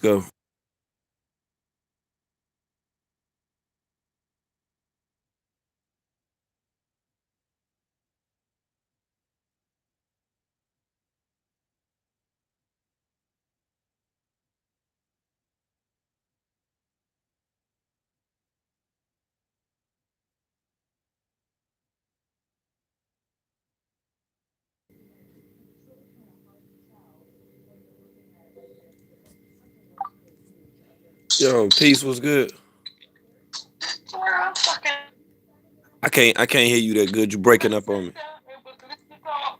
Go. Yo, peace was good. Well, fucking, I can't hear you that good. You breaking I up on said me. that it was listening to all.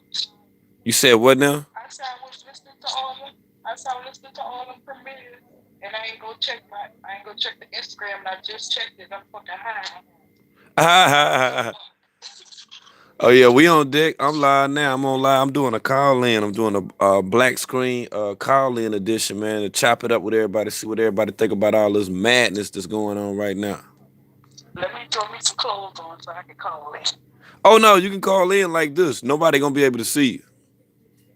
You said what now? I said I was listening to all them. I said I was listening to all them premieres, and I ain't go check the Instagram, and I just checked it. I'm fucking high. Oh yeah, we on deck. I'm live now. I'm on live. I'm doing a call in. I'm doing a black screen call in edition, man, to chop it up with everybody, see what everybody think about all this madness that's going on right now. Let me throw me some clothes on so I can call in. Oh no, you can call in like this. Nobody gonna be able to see you.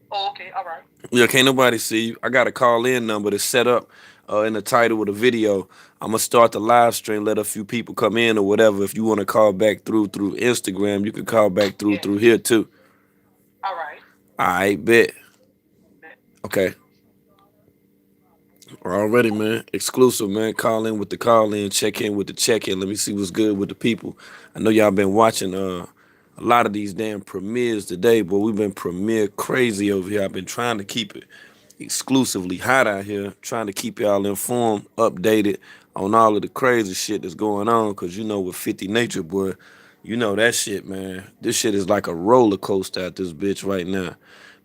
Oh, okay, all right. Yeah, can't nobody see you. I got a call in number that's set up in the title of the video. I'm gonna start the live stream, let a few people come in or whatever. If you want to call back through Instagram, you can call back Yeah, through here too. all right. All right, bet. Bet. Okay. Already, man. Exclusive, man. Call in with the call in, check in with the check in. Let me see what's good with the people. I know y'all been watching a lot of these damn premieres today, but we've been premiere crazy over here. I've been trying to keep it exclusively hot out here, trying to keep y'all informed, updated on all of the crazy shit that's going on. Cause you know with 50 Nature, boy, you know that shit, man. This shit is like a roller coaster at this bitch right now.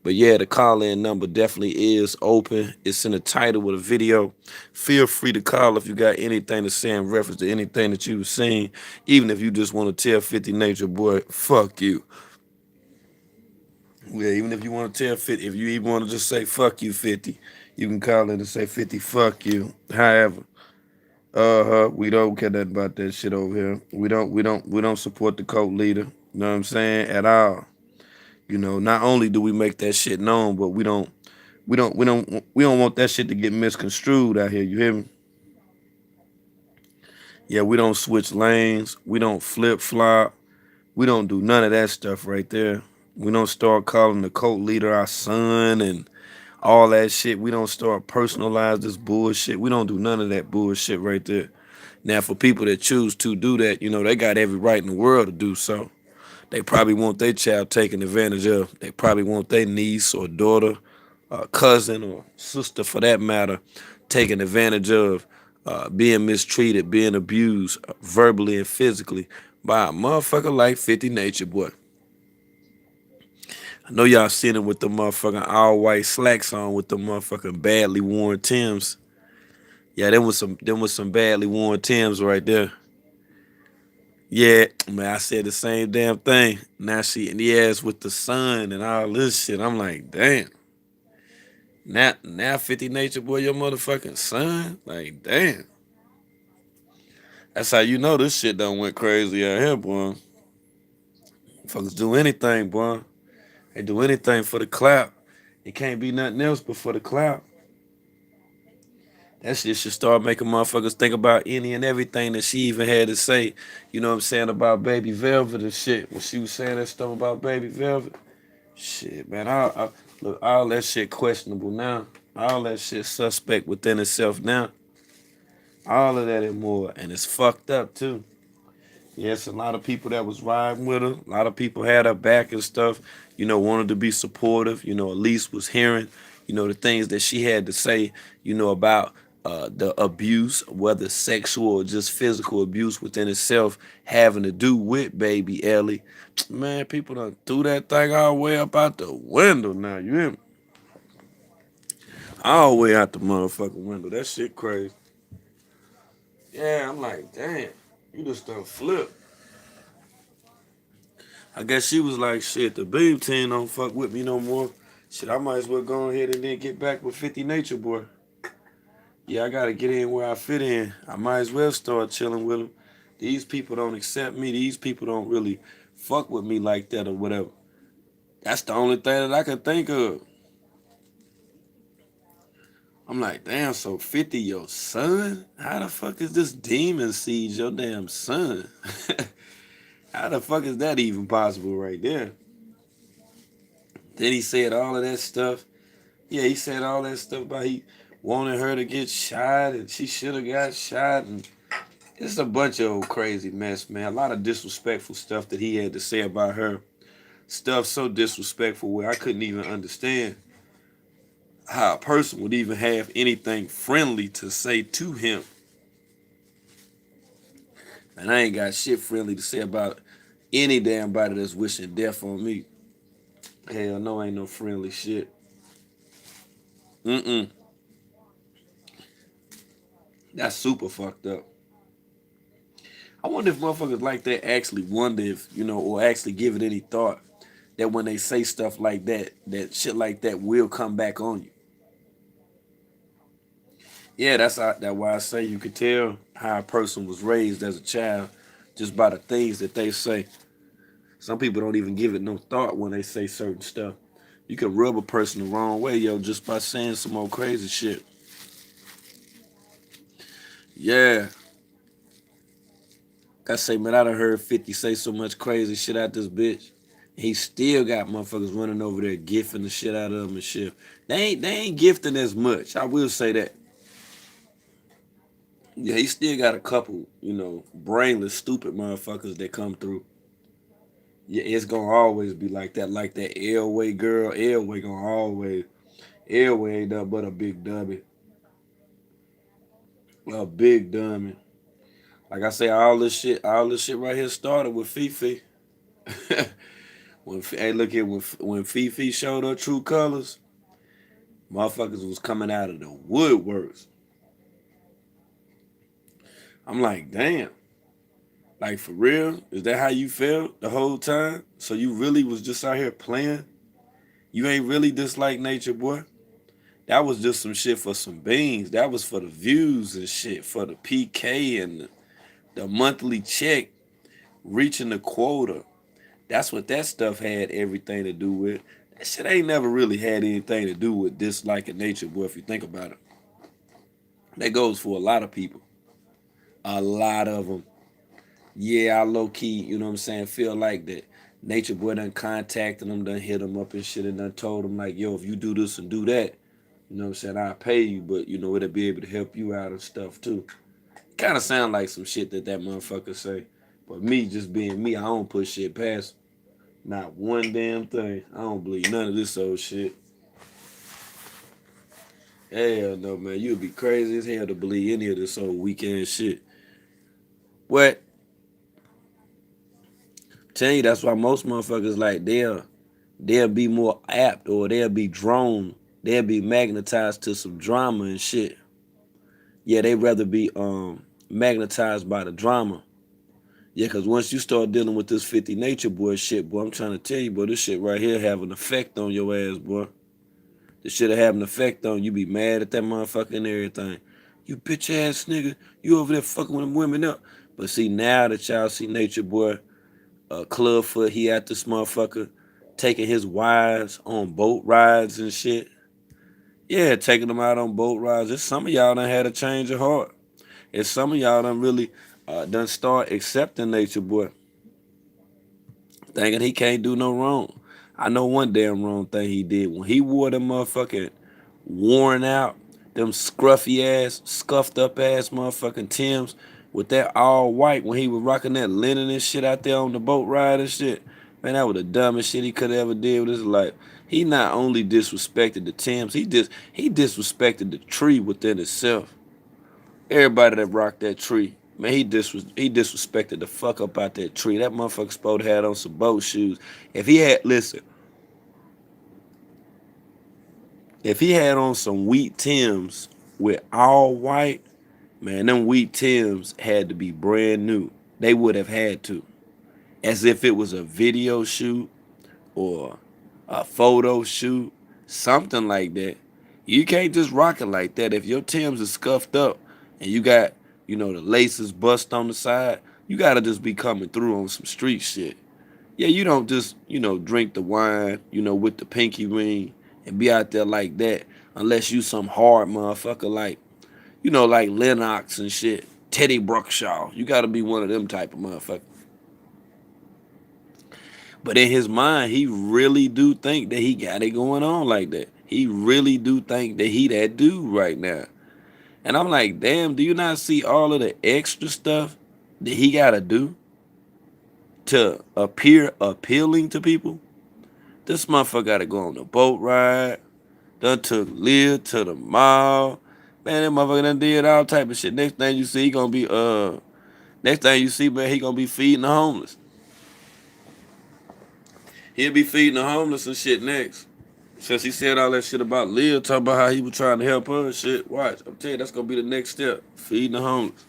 But yeah, the call-in number definitely is open. It's in the title with a video. Feel free to call if you got anything to say in reference to anything that you've seen. Even if you just want to tell 50 Nature, boy, fuck you. Yeah, even if you want to tell 50, if you even want to just say fuck you 50, you can call in and say 50 fuck you. However, we don't care nothing about that shit over here. We don't support the cult leader. You know what I'm saying? At all. You know, not only do we make that shit known, but we don't want that shit to get misconstrued out here. You hear me? Yeah, we don't switch lanes. We don't flip flop. We don't do none of that stuff right there. We don't start calling the cult leader our son and all that shit. We don't start personalize this bullshit. We don't do none of that bullshit right there. Now, for people that choose to do that, you know, they got every right in the world to do so. They probably want their child taken advantage of. They probably want their niece or daughter, cousin or sister for that matter, taken advantage of, being mistreated, being abused verbally and physically by a motherfucker like 50 Nature Boy. I know y'all seen him with the motherfucking all white slacks on with the motherfucking badly worn Tims. Yeah, them was some badly worn Tims right there. Yeah, man, I said the same damn thing. Now she in the ass with the sun and all this shit. I'm like, damn. Now 50 Nature Boy, your motherfucking son? Like, damn. That's how you know this shit done went crazy out here, boy. Fuckers do anything, boy. They do anything for the clout. It can't be nothing else but for the clout. That shit should start making motherfuckers think about any and everything that she even had to say. You know what I'm saying about Baby Velvet and shit. When she was saying that stuff about Baby Velvet. Shit, man. Look, all that shit questionable now. All that shit suspect within itself now. All of that and more. And it's fucked up too. Yes, a lot of people that was riding with her, a lot of people had her back and stuff, you know, wanted to be supportive, you know, at least was hearing, you know, the things that she had to say, you know, about the abuse, whether sexual or just physical abuse within itself, having to do with baby Ellie. Man, people done threw that thing all the way up out the window now, you hear me? All the way out the motherfucking window. That shit crazy. Yeah, I'm like, damn, you just done flip. I guess she was like, shit, the beam team don't fuck with me no more. Shit, I might as well go ahead and then get back with 50 Nature Boy. Yeah, I gotta get in where I fit in. I might as well start chilling with them. These people don't accept me. These people don't really fuck with me like that or whatever. That's the only thing that I can think of. I'm like, damn, so 50 your son? How the fuck is this demon seed your damn son? How the fuck is that even possible right there? Then he said all of that stuff. Yeah, he said all that stuff about he wanted her to get shot and she should have got shot. And it's a bunch of old crazy mess, man. A lot of disrespectful stuff that he had to say about her. Stuff so disrespectful where I couldn't even understand how a person would even have anything friendly to say to him. And I ain't got shit friendly to say about any damn body that's wishing death on me. Hell no, ain't no friendly shit. Mm-mm. That's super fucked up. I wonder if motherfuckers like that actually wonder if, or actually give it any thought that when they say stuff like that, that shit like that will come back on you. Yeah, that why I say you could tell how a person was raised as a child just by the things that they say. Some people don't even give it no thought when they say certain stuff. You can rub a person the wrong way, yo, just by saying some old crazy shit. Yeah. Like I say, man, I done heard 50 say so much crazy shit out this bitch. He still got motherfuckers running over there gifting the shit out of him and shit. They ain't gifting as much. I will say that. Yeah, he still got a couple, brainless, stupid motherfuckers that come through. Yeah, it's gonna always be like that Elway girl. Elway ain't nothing but a big dummy. A big dummy. Like I say, all this shit right here started with Fifi. Hey, look here, when Fifi showed her true colors, motherfuckers was coming out of the woodworks. I'm like, damn. Like for real? Is that how you felt the whole time? So you really was just out here playing? You ain't really dislike nature, boy? That was just some shit for some beans. That was for the views and shit, for the PK and the monthly check, reaching the quota. That's what that stuff had everything to do with. That shit ain't never really had anything to do with disliking nature, boy, if you think about it. That goes for a lot of people. A lot of them. Yeah, I low key, you know what I'm saying, feel like that nature boy done contacted them, done hit them up and shit and done told them like, yo, if you do this and do that, you know what I'm saying, I'll pay you, but it'll be able to help you out and stuff too. Kind of sound like some shit that motherfucker say. But me just being me, I don't put shit past not one damn thing. I don't believe none of this old shit. Hell no, man. You'd be crazy as hell to believe any of this old weekend shit. What? Tell you that's why most motherfuckers like they'll be more apt or they'll be drawn, they'll be magnetized to some drama and shit. Yeah, they rather be magnetized by the drama. Yeah, cause once you start dealing with this 50 nature boy shit, boy, I'm trying to tell you, boy, this shit right here have an effect on your ass, boy. This shit'll have an effect on you. Be mad at that motherfucker and everything. You bitch ass nigga, you over there fucking with them women up. But see, now that y'all see nature boy, Clubfoot, he at this motherfucker taking his wives on boat rides and shit. Yeah, taking them out on boat rides. It's some of y'all done had a change of heart. It's some of y'all done really done start accepting nature boy, thinking he can't do no wrong. I know one damn wrong thing he did when he wore them motherfucking worn out, them scruffy ass, scuffed up ass motherfucking Tims with that all white when he was rocking that linen and shit out there on the boat ride and shit. Man, that was the dumbest shit he could have ever did with his life. He not only disrespected the Tims, he disrespected the tree within itself. Everybody that rocked that tree, man, he disrespected the fuck up out that tree. That motherfucker supposed to have on some boat shoes. If he had listen, if he had on some wheat Tims with all white, man, them wheat Tims had to be brand new. They would have had to, as if it was a video shoot or a photo shoot, something like that. You can't just rock it like that. If your Timbs is scuffed up and you got, the laces bust on the side, you gotta just be coming through on some street shit. Yeah, you don't just, drink the wine, with the pinky ring and be out there like that unless you some hard motherfucker like, like Lennox and shit, Teddy Bruckshaw. You got to be one of them type of motherfuckers. But in his mind, he really do think that he got it going on like that. He really do think that he that dude right now. And I'm like, damn, do you not see all of the extra stuff that he gotta do to appear appealing to people? This motherfucker gotta go on the boat ride. Done took Leah to the mall. Man, that motherfucker done did all type of shit. Next thing you see, he gonna be next thing you see, man, he gonna be feeding the homeless. He'll be feeding the homeless and shit next. Since he said all that shit about Leah, talking about how he was trying to help her and shit. Watch, I'm telling you, that's gonna be the next step. Feeding the homeless.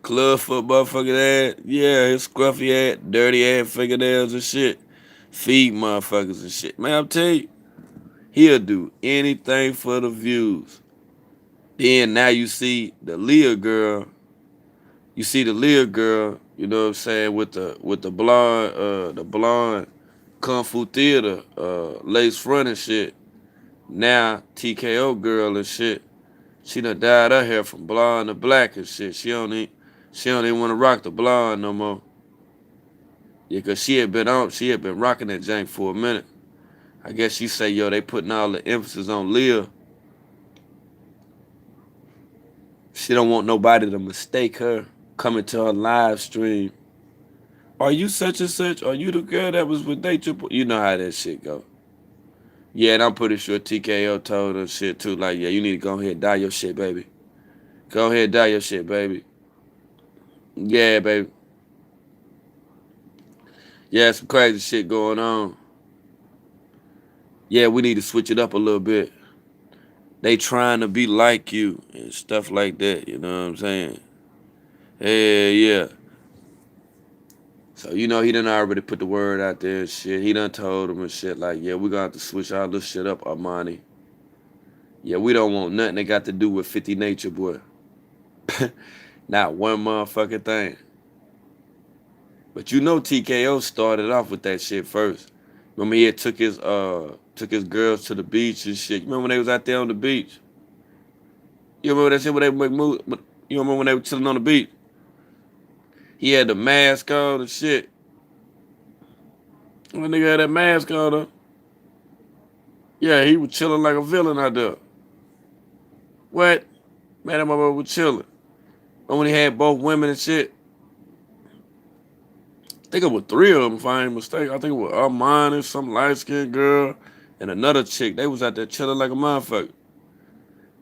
Club foot motherfucking ass. Yeah, his scruffy ass, dirty ass fingernails and shit. Feed motherfuckers and shit. Man, I'm telling you, he'll do anything for the views. Then now you see the Leah girl. You see the Leah girl, you know what I'm saying, with the blonde Kung Fu Theater, lace front and shit. Now TKO girl and shit. She done dyed her hair from blonde to black and shit. She don't even want to rock the blonde no more. Yeah, cause she had been rocking that jank for a minute. I guess she say, yo, they putting all the emphasis on Leah. She don't want nobody to mistake her coming to her live stream. Are you such and such? Are you the girl that was with Nature Boy? You know how that shit go. Yeah, and I'm pretty sure TKO told her shit too. Like, yeah, you need to go ahead and dye your shit, baby. Go ahead and dye your shit, baby. Yeah, baby. Yeah, some crazy shit going on. Yeah, we need to switch it up a little bit. They trying to be like you and stuff like that. You know what I'm saying? Yeah, yeah. So, he done already put the word out there and shit. He done told them and shit like, yeah, we gonna have to switch all this shit up, Armani. Yeah, we don't want nothing that got to do with 50 Nature Boy. Not one motherfucking thing. But TKO started off with that shit first. Remember he had took his girls to the beach and shit. You remember when they was out there on the beach? You remember that shit when they make moves? You remember when they were chilling on the beach? He had the mask on and shit. When nigga had that mask on, though. Yeah, he was chilling like a villain out there. What? Man, that motherfucker was chilling. But when he had both women and shit, I think it was three of them, if I ain't mistaken. I think it was Armani, some light-skinned girl, and another chick. They was out there chilling like a motherfucker.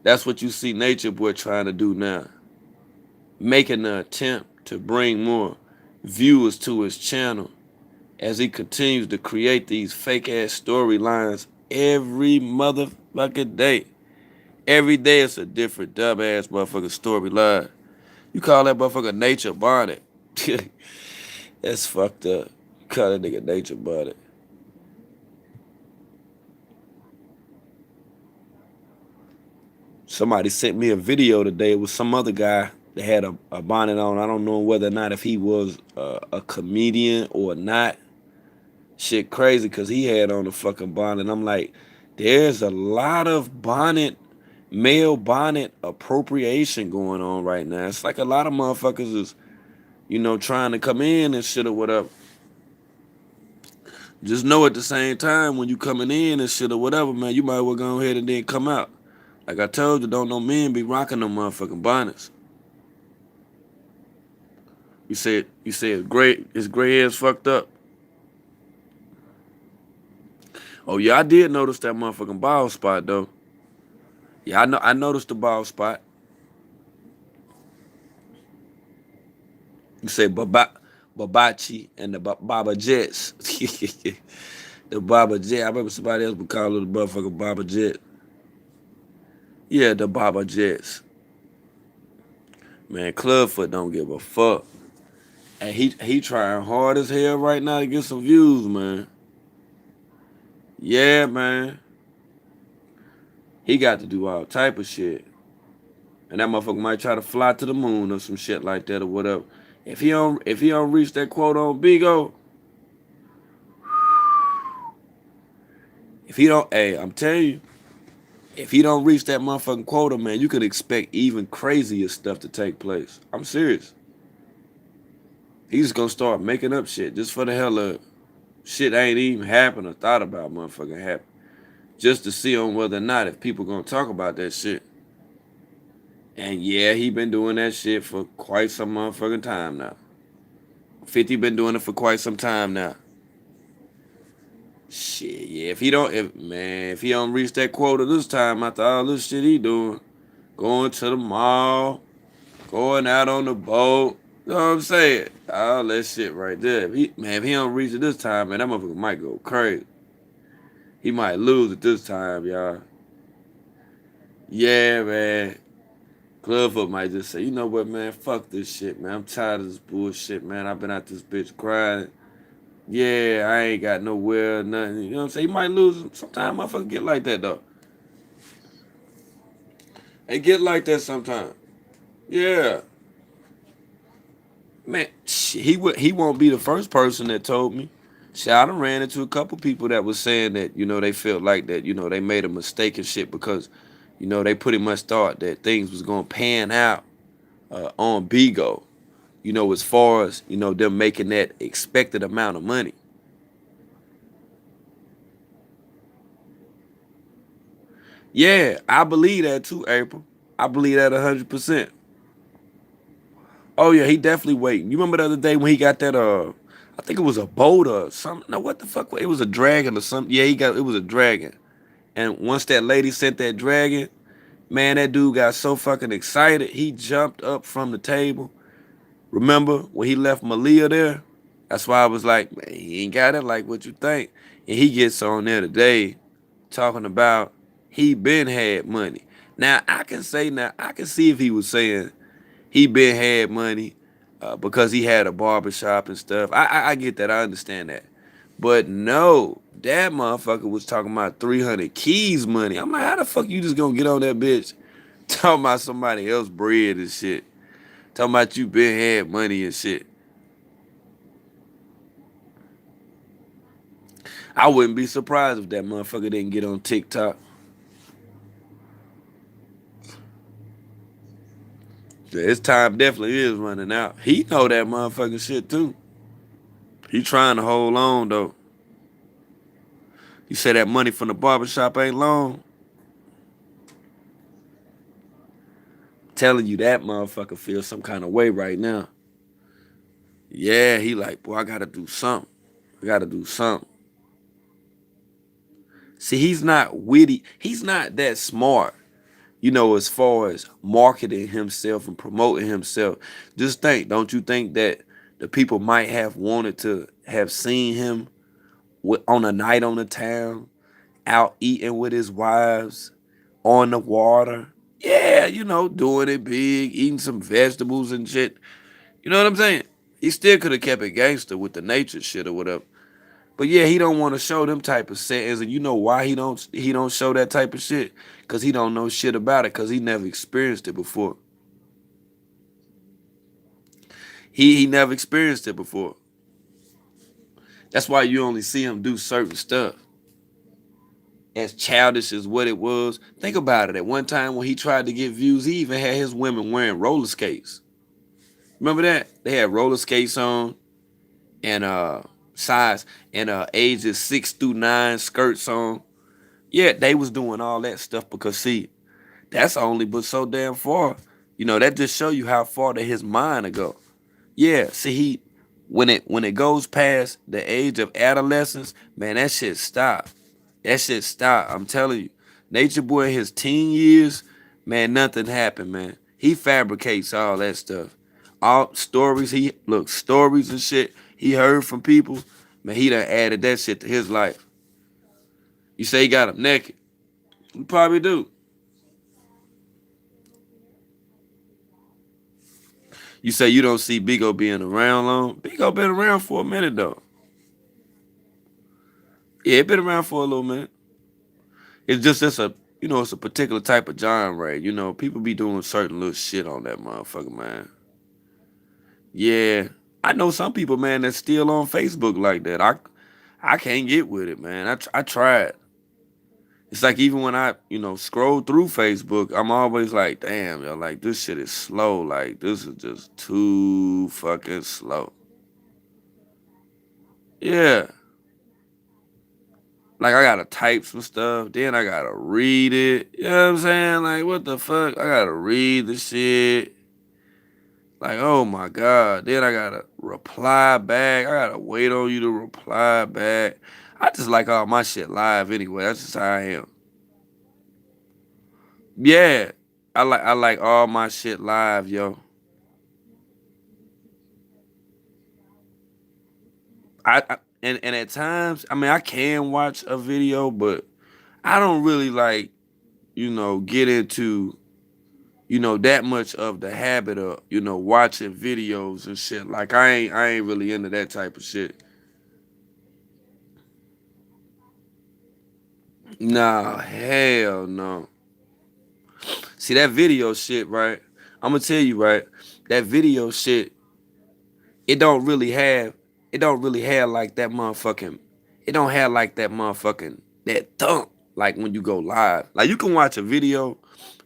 That's what you see Nature Boy trying to do now. Making the attempt to bring more viewers to his channel as he continues to create these fake-ass storylines every motherfucking day. Every day it's a different dumb-ass motherfucking storyline. You call that motherfucker Nature Bonnet. That's fucked up. You call that nigga Nature Bonnet. Somebody sent me a video today. It was some other guy that had a bonnet on. I don't know whether or not if he was a comedian or not. Shit crazy because he had on a fucking bonnet. I'm like, there's a lot of male bonnet appropriation going on right now. It's like a lot of motherfuckers is, trying to come in and shit or whatever. Just know at the same time when you coming in and shit or whatever, man, you might as well go ahead and then come out. Like I told you, don't no men be rocking them motherfucking bonnets. You said his gray hair's fucked up. Oh yeah, I did notice that motherfucking bald spot though. Yeah, I noticed the bald spot. You say Babachi and the Baba Jets. The Baba Jet. I remember somebody else would call it the motherfucking Baba Jet. Yeah, the Baba Jets. Man, Clubfoot don't give a fuck. And he trying hard as hell right now to get some views, man. Yeah, man. He got to do all type of shit. And that motherfucker might try to fly to the moon or some shit like that or whatever. If he don't reach that quote on Bigo, if he don't, hey, I'm telling you, If he don't reach that motherfucking quota, man, you could expect even crazier stuff to take place. I'm serious. He's just gonna start making up shit just for the hell of shit ain't even happened or thought about motherfucking happen. Just to see on whether or not if people gonna talk about that shit. And yeah, he been doing that shit for quite some motherfucking time now. 50 been doing it for quite some time now. Shit, yeah. If he don't reach that quota this time after all this shit he doing, going to the mall, going out on the boat, you know what I'm saying? All that shit right there. If he don't reach it this time, man, that motherfucker might go crazy. He might lose it this time, y'all. Yeah, man. Clubfoot might just say, you know what, man, fuck this shit, man. I'm tired of this bullshit, man. I've been out this bitch crying. Yeah, I ain't got nowhere, nothing. You know what I'm saying? He might lose. Sometimes motherfuckers get like that, though. They get like that sometimes. Yeah. Man, he won't be the first person that told me. Shit, I done ran into a couple people that was saying that, they felt like that, they made a mistake and shit because, they pretty much thought that things was gonna pan out on Bigo, as far as, them making that expected amount of money. Yeah, I believe that too, April. I believe that 100%. Oh yeah, he definitely waiting. You remember the other day when he got that I think it was a boat or something. No, what the fuck? It was a dragon or something. Yeah, it was a dragon. And once that lady sent that dragon, man, that dude got so fucking excited. He jumped up from the table. Remember when he left Malia there? That's why I was like, man, he ain't got it like what you think. And he gets on there today talking about he been had money. Now I can see if he was saying he been had money because he had a barbershop and stuff. I get that. I understand that. But no, that motherfucker was talking about 300 keys money. I'm like, how the fuck you just gonna get on that bitch talking about somebody else bread and shit? Talking about you been had money and shit. I wouldn't be surprised if that motherfucker didn't get on TikTok. His time definitely is running out. He know that motherfucking shit too. He trying to hold on though. You say that money from the barbershop ain't long. Telling you that motherfucker feels some kind of way right now. Yeah, he like, boy, I gotta do something. I gotta do something. See, he's not witty. He's not that smart, as far as marketing himself and promoting himself. Just think, don't you think that the people might have wanted to have seen him on a night on the town, out eating with his wives, on the water? Yeah, doing it big, eating some vegetables and shit. You know what I'm saying? He still could have kept it gangster with the nature shit or whatever. But yeah, he don't want to show them type of settings, and you know why he don't show that type of shit? Cause he don't know shit about it, cause he never experienced it before. He never experienced it before. That's why you only see him do certain stuff. As childish as what it was, think about it. At one time when he tried to get views, he even had his women wearing roller skates. Remember that? They had roller skates on and size and ages 6 through 9 skirts on. Yeah, they was doing all that stuff because see, that's only but so damn far. That just show you how far to his mind to go. Yeah, see when it goes past the age of adolescence, man, that shit stop. That shit stop. I'm telling you. Nature Boy in his teen years, man, nothing happened, man. He fabricates all that stuff. All stories stories and shit he heard from people, man, he done added that shit to his life. You say he got him naked. You probably do. You say you don't see Bigo being around long. Bigo been around for a minute though. Yeah, it been around for a little minute. It's a particular type of genre. People be doing certain little shit on that motherfucker, man. Yeah, I know some people, man, that's still on Facebook like that. I can't get with it, man. I tried. It's like even when I, scroll through Facebook, I'm always like, damn, yo, like this shit is slow. Like this is just too fucking slow. Yeah. Like I gotta type some stuff, then I gotta read it. You know what I'm saying? Like what the fuck? I gotta read the shit. Like, oh my God. Then I gotta reply back. I gotta wait on you to reply back. I just like all my shit live anyway. That's just how I am. Yeah. I like all my shit live, yo. And at times, I mean I can watch a video, but I don't really like, get into, that much of the habit of, watching videos and shit. Like I ain't really into that type of shit. Nah, hell no. See that video shit, right? I'm gonna tell you, right? That video shit, it don't really have, it don't really have like that motherfucking, it don't have like that motherfucking that thump like when you go live. Like you can watch a video,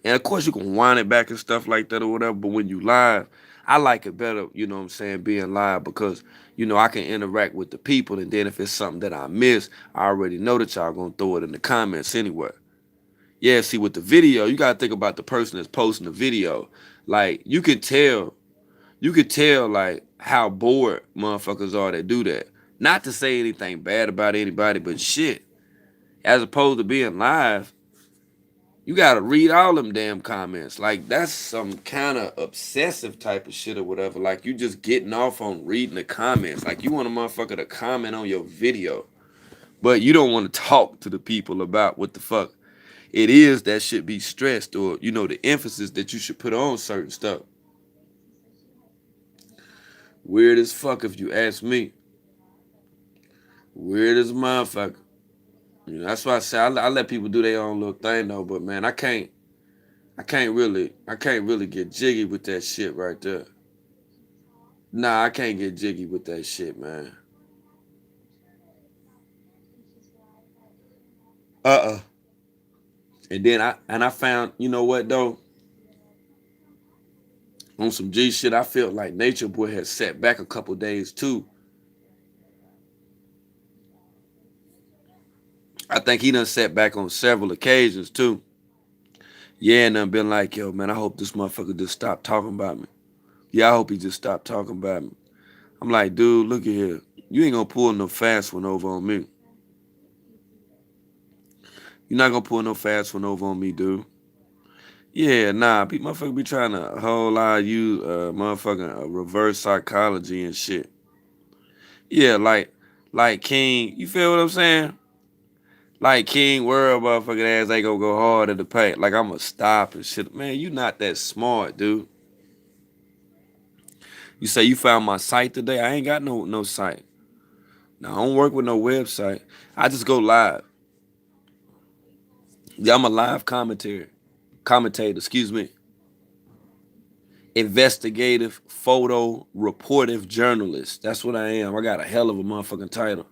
and of course you can wind it back and stuff like that or whatever. But when you live, I like it better. You know what I'm saying? Being live because I can interact with the people, and then if it's something that I miss, I already know that y'all gonna throw it in the comments anyway. Yeah, see, with the video, you gotta think about the person that's posting the video. Like, you could tell like how bored motherfuckers are that do that. Not to say anything bad about anybody, but shit. As opposed to being live, you gotta read all them damn comments. Like, that's some kind of obsessive type of shit or whatever. Like, you just getting off on reading the comments. Like, you want a motherfucker to comment on your video, but you don't want to talk to the people about what the fuck it is that should be stressed, or the emphasis that you should put on certain stuff. Weird as fuck if you ask me. Weird as a motherfucker. That's why I say I let people do their own little thing though. But man, I can't really get jiggy with that shit right there. Nah, I can't get jiggy with that shit, man. Uh. And I found, you know what though, on some G shit, I felt like Nature Boy had sat back a couple days too. I think he done sat back on several occasions too. Yeah, and I've been like, yo, man, I hope this motherfucker just stop talking about me. Yeah, I hope he just stopped talking about me. I'm like, dude, look at here. You ain't gonna pull no fast one over on me. You're not gonna pull no fast one over on me, dude. Yeah, nah, motherfucker be trying to whole lot of use motherfucking reverse psychology and shit. Yeah, like King, you feel what I'm saying? Like King World motherfucking ass ain't gonna go hard in the paint. Like I'ma stop and shit. Man, you not that smart, dude. You say you found my site today. I ain't got no site. Now I don't work with no website. I just go live. Yeah, I'm a live commentator, excuse me. Investigative photo reportive journalist. That's what I am. I got a hell of a motherfucking title.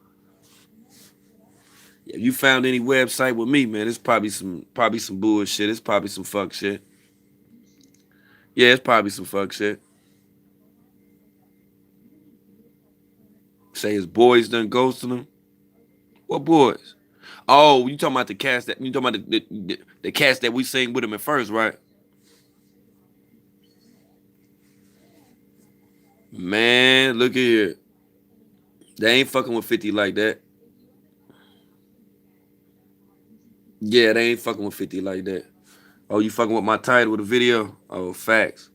If you found any website with me, man, it's probably some bullshit. It's probably some fuck shit. Yeah, it's probably some fuck shit. Say his boys done ghosted him. What boys? Oh, you talking about the cast that you talking about the cast that we sing with him at first, right? Man, look at here. They ain't fucking with 50 like that. Yeah, they ain't fucking with 50 like that. Oh, you fucking with my title with the video? Oh, facts.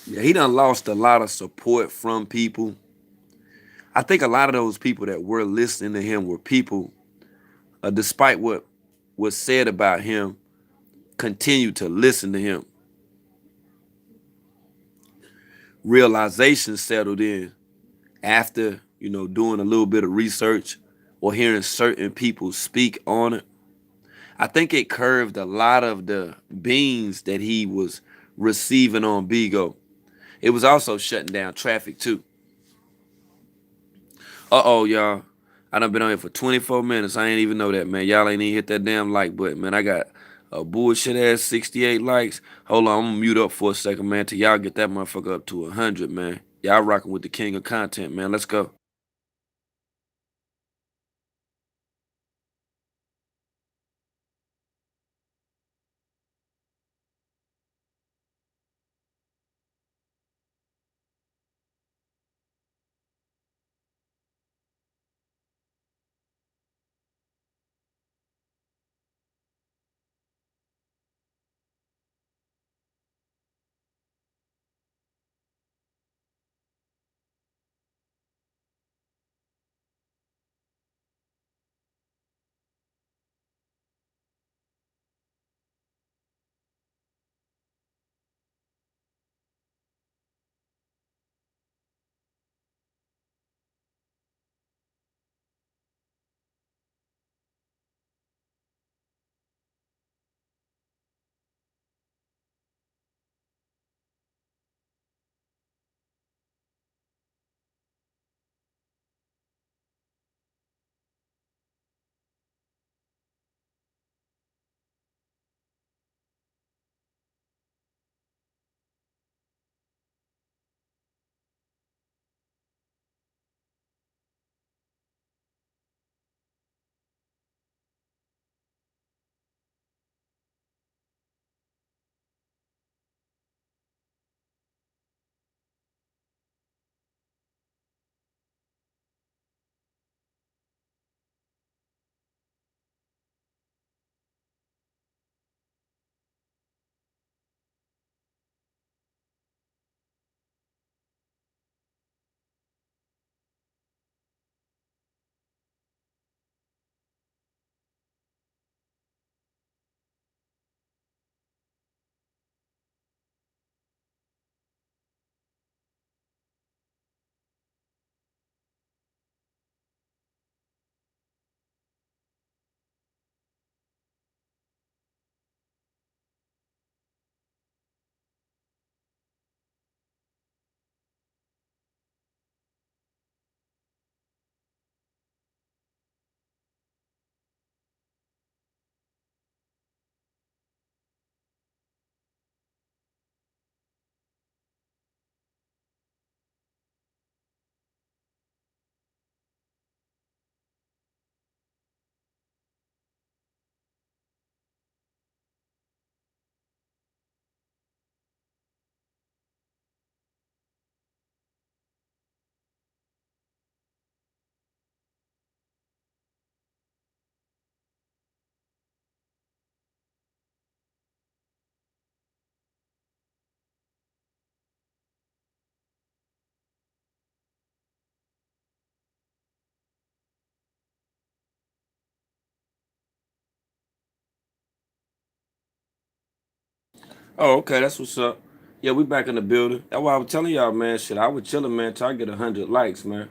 Yeah, he done lost a lot of support from people. I think a lot of those people that were listening to him were people, despite what was said about him, continue to listen to him. Realization settled in after, doing a little bit of research or hearing certain people speak on it. I think it curved a lot of the beans that he was receiving on Bigo. It was also shutting down traffic too. Uh oh, y'all. I done been on here for 24 minutes. I ain't even know that, man. Y'all ain't even hit that damn like button, man. I got a bullshit ass 68 likes. Hold on, I'm gonna mute up for a second, man, till y'all get that motherfucker up to 100, man. Y'all rocking with the king of content, man. Let's go. Oh, okay, that's what's up. Yeah, we back in the building. That's why I was telling y'all, man. Shit, I was chilling, man, till I get 100 likes, man.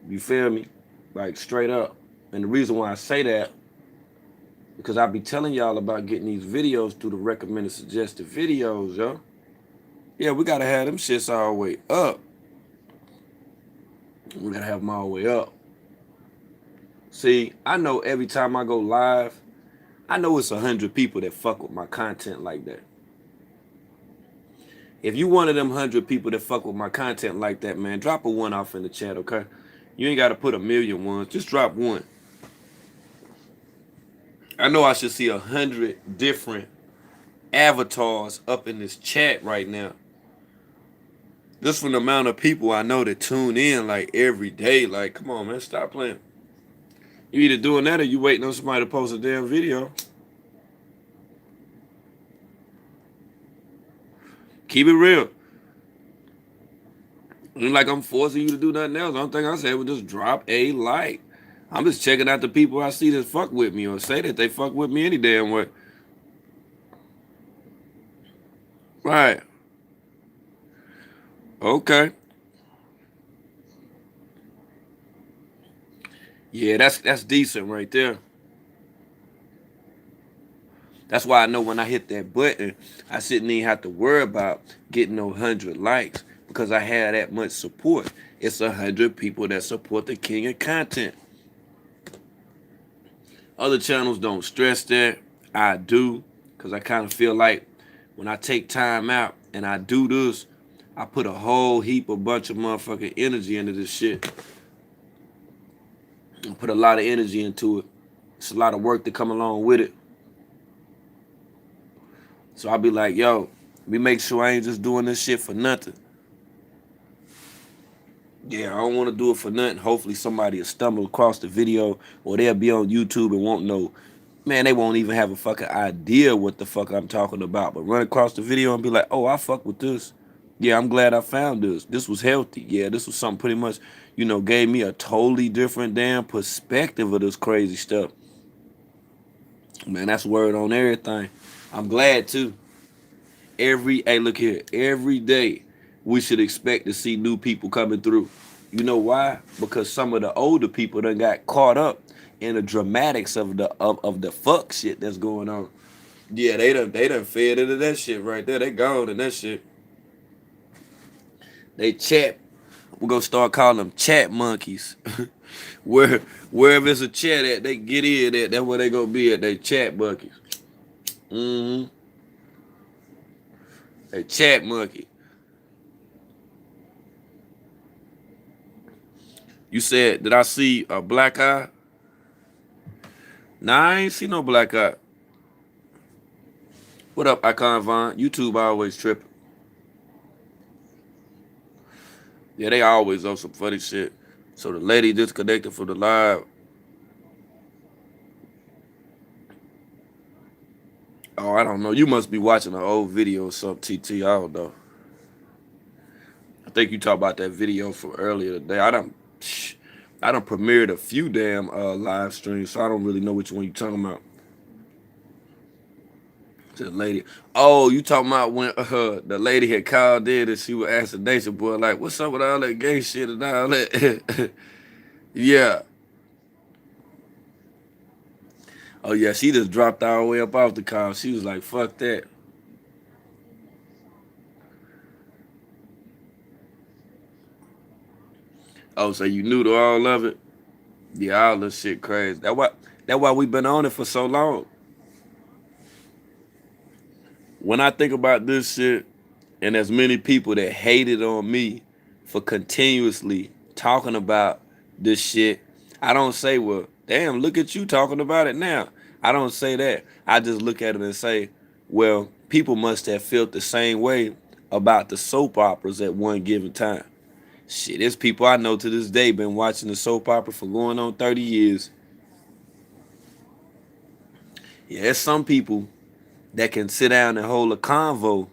You feel me? Like straight up. And the reason why I say that, because I be telling y'all about getting these videos through the recommended suggested videos, yo. Yeah, we gotta have them shits all the way up. We gotta have them all the way up. See, I know every time I go live, I know it's 100 people that fuck with my content like that. If you one of them 100 people that fuck with my content like that, man, drop a one off in the chat, okay? You ain't gotta put a million ones. Just drop one. I know I should see 100 different avatars up in this chat right now. Just from the amount of people I know that tune in like every day. Like, come on, man, stop playing. You either doing that or you waiting on somebody to post a damn video. Keep it real. Ain't like I'm forcing you to do nothing else. The only thing I said was just drop a like. I'm just checking out the people I see that fuck with me or say that they fuck with me any damn way. Right. Okay. Yeah, that's decent right there. That's why I know when I hit that button, I shouldn't even have to worry about getting no 100 likes because I had that much support. It's 100 people that support the king of content. Other channels don't stress that. I do, because I kind of feel like when I take time out and I do this, I put a whole heap of bunch of motherfucking energy into this shit. And put a lot of energy into it. It's a lot of work to come along with it. So I'll be like, yo, we make sure I ain't just doing this shit for nothing. Yeah, I don't want to do it for nothing. Hopefully somebody will stumble across the video or they'll be on YouTube and won't know. Man, they won't even have a fucking idea what the fuck I'm talking about. But run across the video and be like, oh, I fuck with this. Yeah, I'm glad I found this. This was healthy. Yeah, this was something pretty much, gave me a totally different damn perspective of this crazy stuff. Man, that's word on everything. I'm glad too. Hey, look here. Every day we should expect to see new people coming through. You know why? Because some of the older people done got caught up in the dramatics of the fuck shit that's going on. Yeah, they done fed into that shit right there. They gone in that shit. They chat. We're gonna start calling them chat monkeys. Wherever it's a chat at, they get in at. That's where they gonna be at. They chat monkeys. Mm-hmm. They chat monkey. You said, did I see a black eye? Nah, I ain't see no black eye. What up, Icon Vaughn? YouTube always tripping. Yeah, they always on some funny shit. So the lady disconnected from the live. Oh, I don't know. You must be watching an old video or something, TT. I don't know. I think you talked about that video from earlier today. I done premiered a few damn live streams, so I don't really know which one you talking about. To the lady. Oh, you talking about when the lady had called in and she was asking Nation Boy, like, what's up with all that gay shit and all that? Yeah. Oh, yeah, she just dropped all the way up off the car. She was like, fuck that. Oh, so you new to all of it? Yeah, all this shit crazy. That why we been on it for so long. When I think about this shit, and there's many people that hated on me for continuously talking about this shit, I don't say, well, damn, look at you talking about it now. I don't say that. I just look at it and say, well, people must have felt the same way about the soap operas at one given time. Shit, there's people I know to this day been watching the soap opera for going on 30 years. Yeah, there's some people that can sit down and hold a convo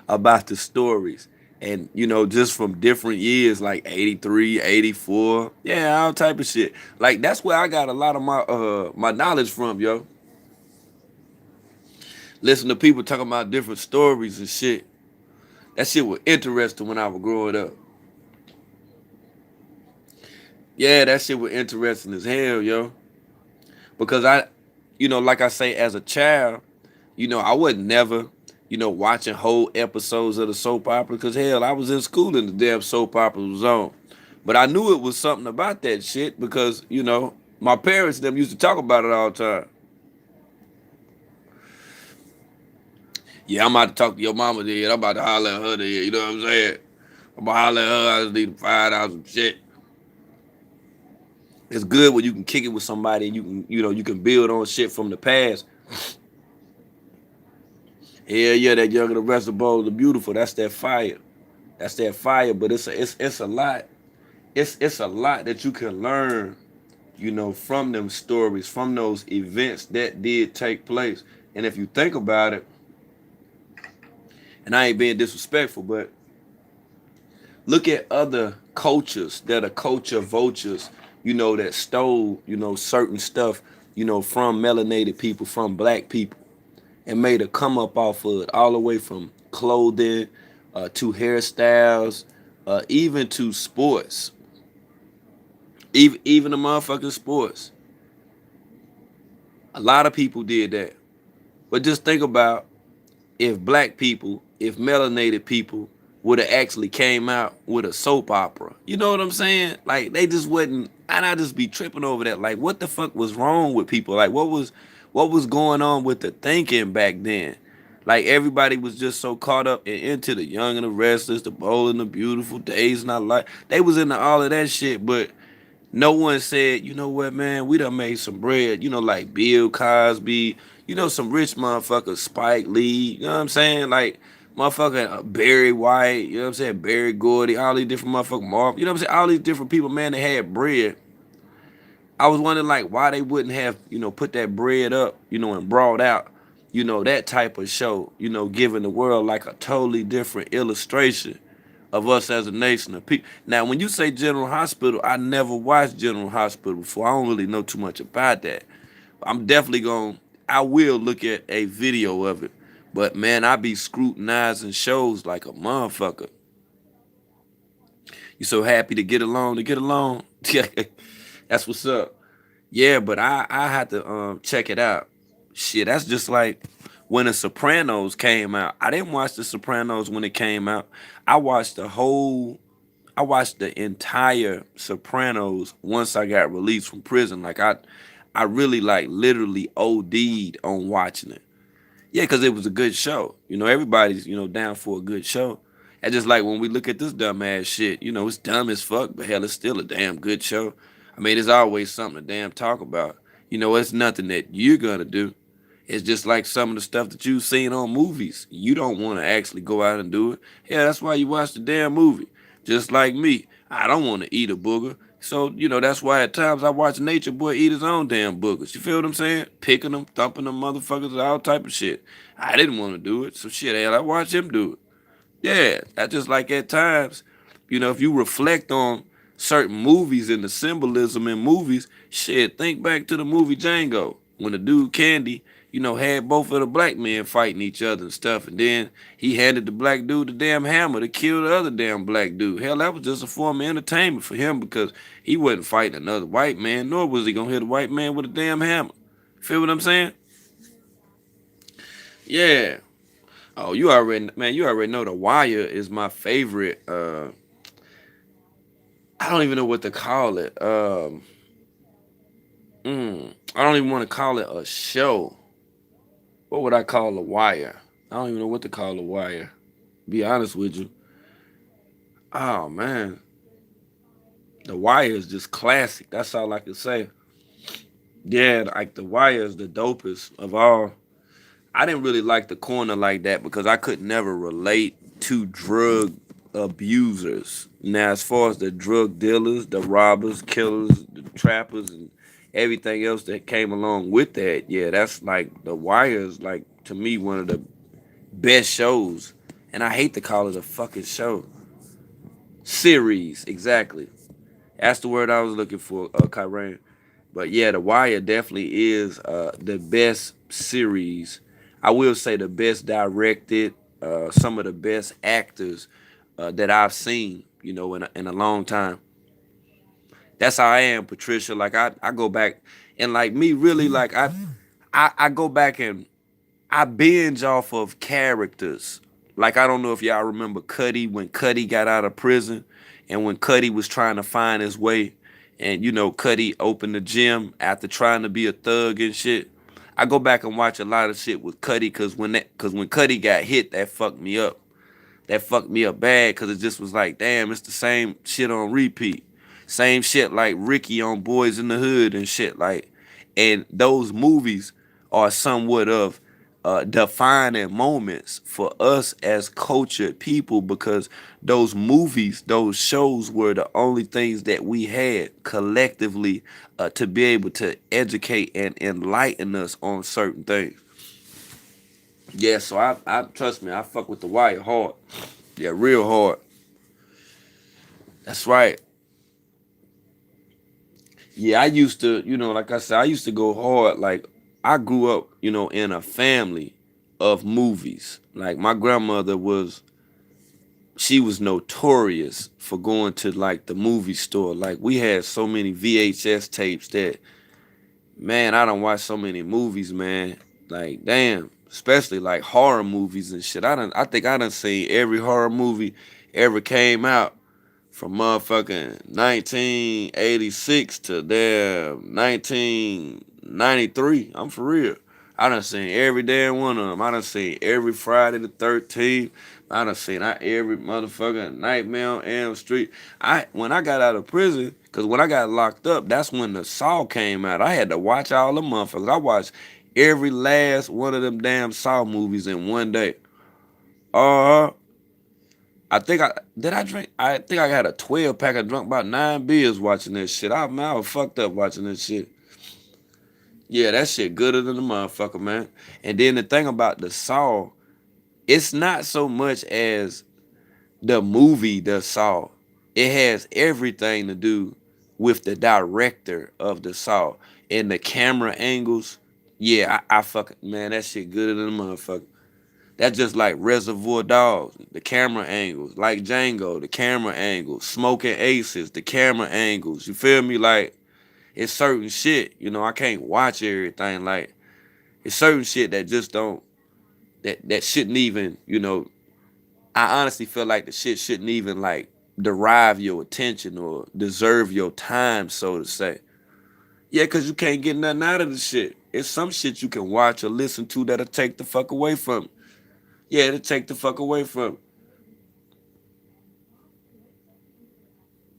about the stories. And, just from different years, like 83, 84, yeah, all type of shit. Like, that's where I got a lot of my knowledge from, yo. Listen to people talking about different stories and shit. That shit was interesting when I was growing up. Yeah, that shit was interesting as hell, yo. Because like I say, as a child, I wasn't never, watching whole episodes of the soap opera because hell, I was in school and the damn soap opera was on. But I knew it was something about that shit because, my parents them used to talk about it all the time. Yeah, I'm about to talk to your mama then. I'm about to holler at her then, you know what I'm saying? I'm about to holler at her, I just need $5 some shit. It's good when you can kick it with somebody and you can build on shit from the past. Yeah, yeah, that Young and the Rest of Bold, the Beautiful. That's that fire. That's that fire. But it's a lot. It's a lot that you can learn, from them stories, from those events that did take place. And if you think about it, and I ain't being disrespectful, but look at other cultures that are culture vultures, that stole, certain stuff, from melanated people, from black people, and made a come up off of it, all the way from clothing to hairstyles, even to sports, even the motherfucking sports. A lot of people did that. But just think about if black people, if melanated people would have actually came out with a soap opera. You know what I'm saying? Like they just wouldn't, and I just be tripping over that. Like what the fuck was wrong with people? Like what was going on with the thinking back then? Like everybody was just so caught up and into the Young and the Restless, the Bold and the Beautiful, Days Not Like. They was into all of that shit, but no one said, you know what, man, we done made some bread. You know, like Bill Cosby, some rich motherfuckers, Spike Lee, you know what I'm saying? Like, motherfucking Barry White, you know what I'm saying? Barry Gordy, all these different motherfucking Marv, you know what I'm saying? All these different people, man, they had bread. I was wondering, like, why they wouldn't have, put that bread up, and brought out, that type of show, giving the world like a totally different illustration of us as a nation of people. Now, when you say General Hospital, I never watched General Hospital before. I don't really know too much about that. I'm definitely I will look at a video of it. But man, I be scrutinizing shows like a motherfucker. You so happy to get along, to get along. That's what's up. Yeah, but I had to check it out. Shit, that's just like when The Sopranos came out. I didn't watch The Sopranos when it came out. I watched the whole I watched the entire Sopranos once I got released from prison. Like I really like literally OD'd on watching it. Yeah, because it was a good show. Everybody's down for a good show. And just like when we look at this dumbass shit, it's dumb as fuck, but hell, it's still a damn good show. I mean, there's always something to damn talk about. It's nothing that you're gonna do. It's just like some of the stuff that you've seen on movies. You don't want to actually go out and do it. Yeah, that's why you watch the damn movie. Just like me, I don't want to eat a booger. So, that's why at times I watch Nature Boy eat his own damn boogers. You feel what I'm saying? Picking them, thumping them motherfuckers, all type of shit. I didn't want to do it. So shit, hell, I watch him do it. Yeah, that's just like at times, if you reflect on certain movies and the symbolism in movies, shit, think back to the movie Django when the dude Candy, had both of the black men fighting each other and stuff, and then he handed the black dude the damn hammer to kill the other damn black dude. Hell, that was just a form of entertainment for him because he wasn't fighting another white man, nor was he gonna hit a white man with a damn hammer. Feel what I'm saying? Yeah. Oh, you already know The Wire is my favorite. I don't even know what to call it. I don't even want to call it a show. What would I call The Wire? I don't even know what to call The Wire. Be honest with you. Oh man, The Wire is just classic. That's all I can say. Yeah, like The Wire is the dopest of all. I didn't really like the corner like that because I could never relate to drug abusers. Now, as far as the drug dealers, the robbers, killers, the trappers, and everything else that came along with that, yeah, that's like The Wire is like to me one of the best shows. And I hate to call it a fucking show. Series, exactly. That's the word I was looking for, Kyran. But yeah, The Wire definitely is the best series. I will say the best directed, some of the best actors that I've seen, in a long time. That's how I am, Patricia. Like I go back and like me really like I go back and I binge off of characters. Like I don't know if y'all remember Cuddy when Cuddy got out of prison and when Cuddy was trying to find his way and Cuddy opened the gym after trying to be a thug and shit. I go back and watch a lot of shit with Cuddy cause when Cuddy got hit, that fucked me up. That fucked me up bad because it just was like, damn, it's the same shit on repeat. Same shit like Ricky on Boys in the Hood and shit like. And those movies are somewhat of defining moments for us as cultured people because those movies, those shows were the only things that we had collectively to be able to educate and enlighten us on certain things. Yeah, so I trust me, I fuck with The Wire hard. Yeah, real hard. That's right. Yeah, I used to, like I said, I used to go hard. Like I grew up, in a family of movies. Like my grandmother she was notorious for going to like the movie store. Like we had so many VHS tapes that, man, I don't watch so many movies, man. Like damn, especially like horror movies and shit. I think I done seen every horror movie ever came out from motherfucking 1986 to damn 1993. I'm for real. I done seen every damn one of them. I done seen every Friday the 13th. I done seen every motherfucking Nightmare on Elm Street. When I got out of prison, cause when I got locked up, that's when the Saw came out. I had to watch all the motherfuckers. I watched every last one of them damn Saw movies in one day. Uh, I think I did. I drink. I think I had a 12 pack. I drunk about 9 beers watching this shit. I was fucked up watching this shit. Yeah, that shit gooder than the motherfucker, man. And then the thing about the Saw, it's not so much as the movie The Saw. It has everything to do with the director of the Saw and the camera angles. Yeah, I fucking man, that shit gooder than the motherfucker. That's just like Reservoir Dogs, the camera angles, like Django, the camera angles, Smoking Aces, the camera angles. You feel me? Like it's certain shit. I can't watch everything. Like it's certain shit that just don't that shouldn't even. I honestly feel like the shit shouldn't even like derive your attention or deserve your time, so to say. Yeah, cause you can't get nothing out of the shit. It's some shit you can watch or listen to that'll take the fuck away from it. Yeah, it'll take the fuck away from it.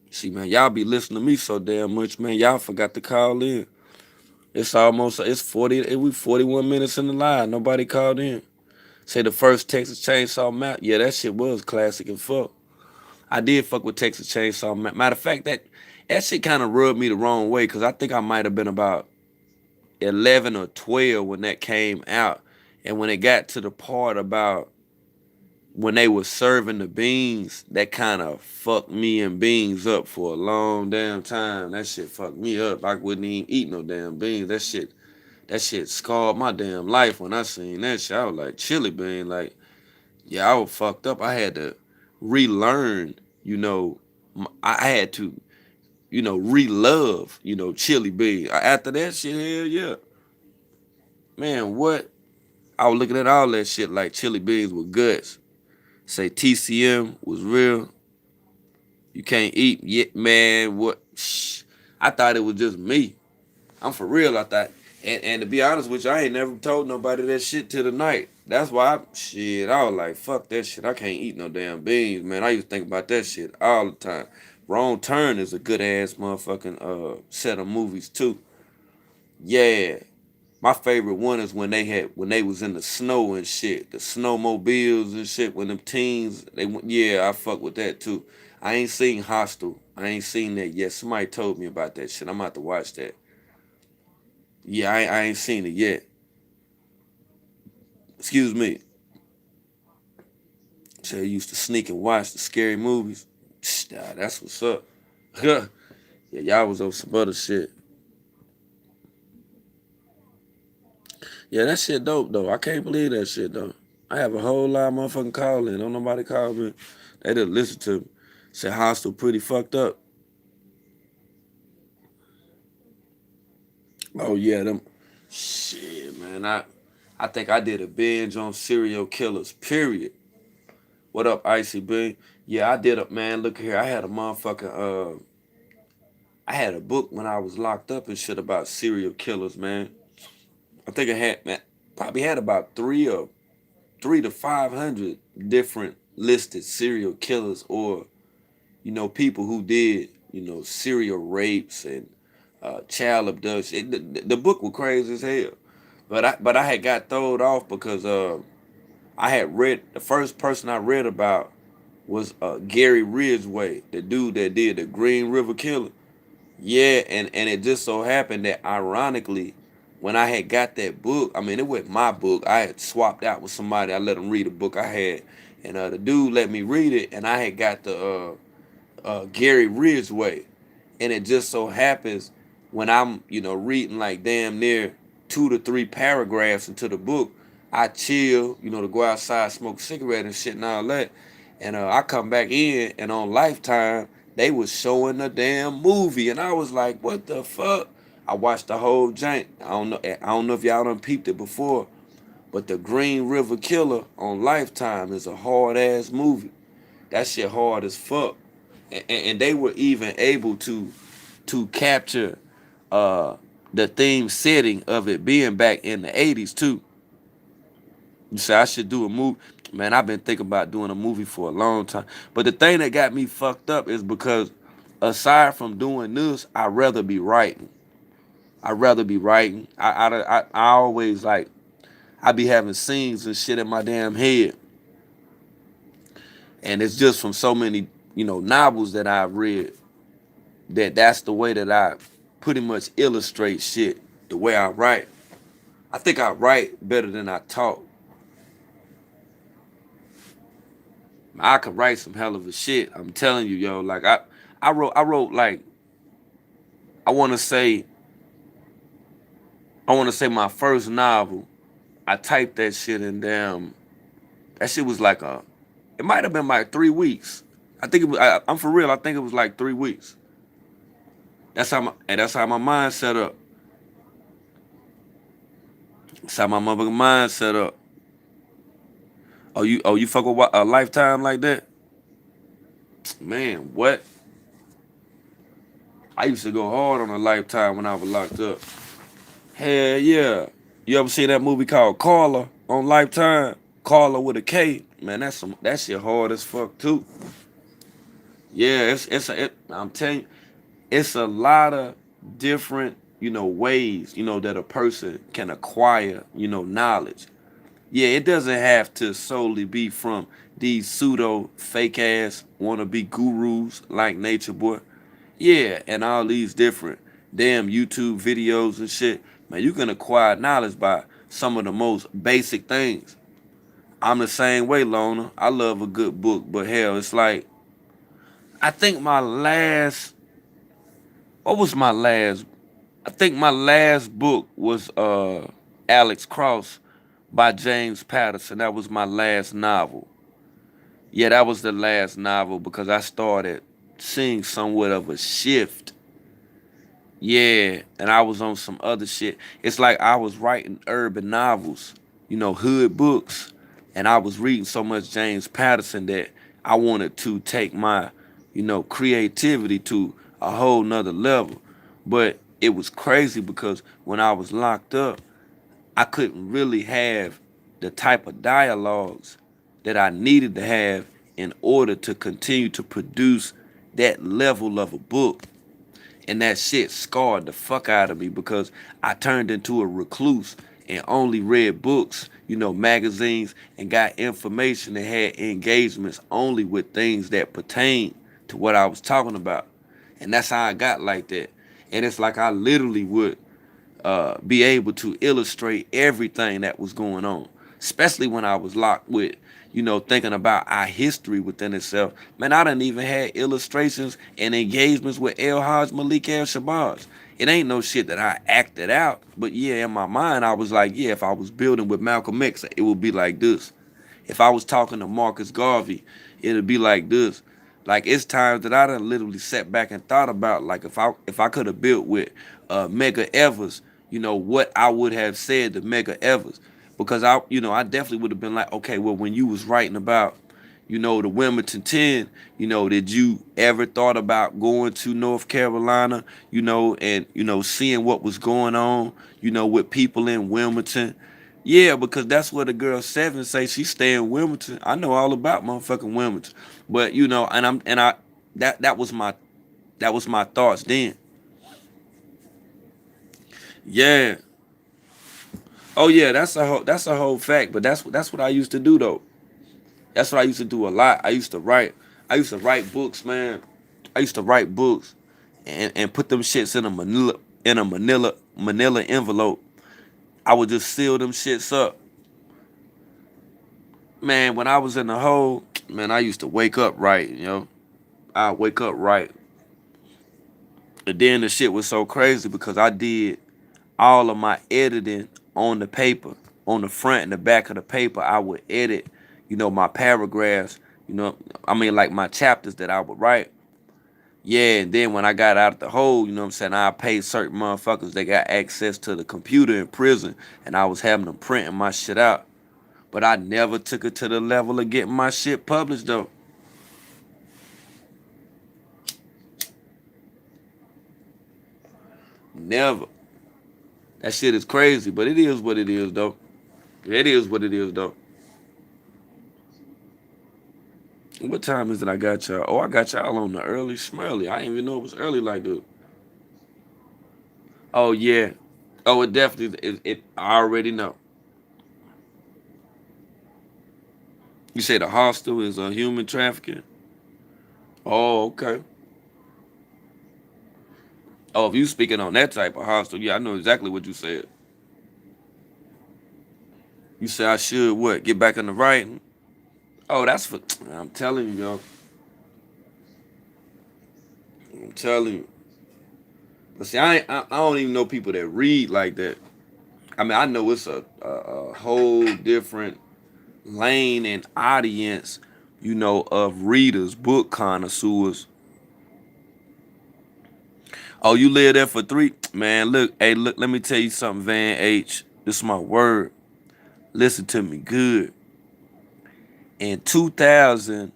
See, man, y'all be listening to me so damn much, man. Y'all forgot to call in. It's 40. We 41 minutes in the line. Nobody called in. Say the first Texas Chainsaw map. Yeah, that shit was classic and fuck. I did fuck with Texas Chainsaw map. Matter of fact, that shit kind of rubbed me the wrong way because I think I might have been about 11 or 12 when that came out, and when it got to the part about when they was serving the beans, that kind of fucked me and beans up for a long damn time. That shit fucked me up. I wouldn't even eat no damn beans. That shit scarred my damn life when I seen that shit. I was like, chili bean, like, yeah, I was fucked up. I had to relearn, I had to, relove, chili bean. After that shit, hell yeah. Man, what? I was looking at all that shit like chili beans with guts. Say TCM was real. You can't eat yet, man. What? Shh. I thought it was just me. I'm for real. I thought, and to be honest with you, I ain't never told nobody that shit till the night. That's why I was like, fuck that shit. I can't eat no damn beans, man. I used to think about that shit all the time. Wrong Turn is a good ass motherfucking set of movies too. Yeah, my favorite one is when they was in the snow and shit, the snowmobiles and shit. When them teens they went, yeah, I fuck with that too. I ain't seen Hostel. I ain't seen that yet. Somebody told me about that shit. I'm about to watch that. Yeah, I ain't seen it yet. Excuse me. So I used to sneak and watch the scary movies. Nah, that's what's up. Yeah, y'all was on some other shit. Yeah, that shit dope though. I can't believe that shit though. I have a whole lot of motherfucking call in. Don't nobody call me. They didn't listen to me. Said Hostel pretty fucked up. Oh yeah, them shit, man. I think I did a binge on serial killers. Period. What up, Icy B? Yeah, I did it, man. Look here, I had a motherfucking I had a book when I was locked up and shit about serial killers, man. I think I had man probably had about 3 to 500 different listed serial killers or people who did serial rapes and child abduction. The book was crazy as hell, but I had got thrown off because I had read the first person I read about was Gary Ridgway, the dude that did the Green River Killer. Yeah, and it just so happened that ironically, when I had got that book, I mean it wasn't my book. I had swapped out with somebody. I let him read a book I had, and the dude let me read it, and I had got the Gary Ridgway, and it just so happens when I'm reading like damn near 2 to 3 paragraphs into the book, I chill, to go outside, smoke a cigarette and shit and all that, and I come back in, and on Lifetime they was showing a damn movie, and I was like, what the fuck? I watched the whole jank. I don't know if y'all done peeped it before, but the Green River Killer on Lifetime is a hard ass movie. That shit hard as fuck. And they were even able to capture uh the theme setting of it being back in the 80s too. You say I should do a movie. Man, I've been thinking about doing a movie for a long time. But the thing that got me fucked up is because aside from doing this, I'd rather be writing. I'd rather be writing. I always like I be having scenes and shit in my damn head. And it's just from so many, novels that I've read that's the way that I pretty much illustrate shit the way I write. I think I write better than I talk. I could write some hell of a shit. I'm telling you, yo. Like I wrote like I want to say, my first novel. I typed that shit in damn. That shit was like It might have been like 3 weeks. I think it was. I'm for real. I think it was like 3 weeks. That's how my mind set up. That's how my motherfucking mind set up. Oh you fuck with a Lifetime like that? Man, what? I used to go hard on a Lifetime when I was locked up. Hell yeah. You ever seen that movie called Carla on Lifetime? Carla with a K. Man, that shit hard as fuck too. Yeah, I'm telling you, it's a lot of different, ways, that a person can acquire, knowledge. Yeah, it doesn't have to solely be from these pseudo fake ass wannabe gurus like Nature Boy. Yeah, and all these different damn YouTube videos and shit. Man, you can acquire knowledge by some of the most basic things. I'm the same way, Lona. I love a good book, but hell, it's like I think my last what was my last I think my last book was Alex Cross by James Patterson. That was my last novel. Yeah, that was the last novel because I started seeing somewhat of a shift. Yeah, and I was on some other shit. It's like I was writing urban novels, hood books, and I was reading so much James Patterson that I wanted to take my, creativity to a whole nother level. But it was crazy because when I was locked up, I couldn't really have the type of dialogues that I needed to have in order to continue to produce that level of a book. And that shit scarred the fuck out of me because I turned into a recluse and only read books, magazines, and got information that had engagements only with things that pertain to what I was talking about. And that's how I got like that. And it's like I literally would be able to illustrate everything that was going on, especially when I was locked with, thinking about our history within itself. Man, I done even had illustrations and engagements with El Haj Malik El Shabazz. It ain't no shit that I acted out, but yeah, in my mind, I was like, yeah, if I was building with Malcolm X, it would be like this. If I was talking to Marcus Garvey, it'd be like this. Like it's times that I done literally sat back and thought about like if I could have built with Mega Evers, what I would have said to Mega Evers. Because I definitely would have been like, okay, well when you was writing about, the Wilmington 10, did you ever thought about going to North Carolina, and seeing what was going on, with people in Wilmington? Yeah, because that's what the girl Seven say. She stay in Wilmington. I know all about motherfucking Wilmington, but that was my thoughts then. Yeah. Oh yeah, that's a whole fact. But that's what I used to do though. That's what I used to do a lot. I used to write. I used to write books, man. I used to write books and put them shits in a manila envelope. I would just seal them shits up. Man, when I was in the hole, man, I used to wake up right. I wake up right. And then the shit was so crazy because I did all of my editing on the paper, on the front and the back of the paper. I would edit, my paragraphs, I mean, like my chapters that I would write. Yeah, and then when I got out of the hole, what I'm saying, I paid certain motherfuckers that got access to the computer in prison, and I was having them printing my shit out. But I never took it to the level of getting my shit published, though. Never. That shit is crazy, but it is what it is, though. It is what it is, though. What time is it? I got y'all. Oh, I got y'all on the early smurly. I didn't even know it was early like that. Oh yeah. Oh, it definitely. I already know. You say the hostel is a human trafficking. Oh, okay. Oh, if you speaking on that type of hostel, yeah, I know exactly what you said. You said I should what? Get back in the writing. Oh, that's for. I'm telling you, yo. I'm telling you. But see, I don't even know people that read like that. I mean, I know it's a whole different lane and audience, of readers, book connoisseurs. Oh, you live there for three? Man, look, hey, look, let me tell you something, Van H. This is my word. Listen to me good. In 2000,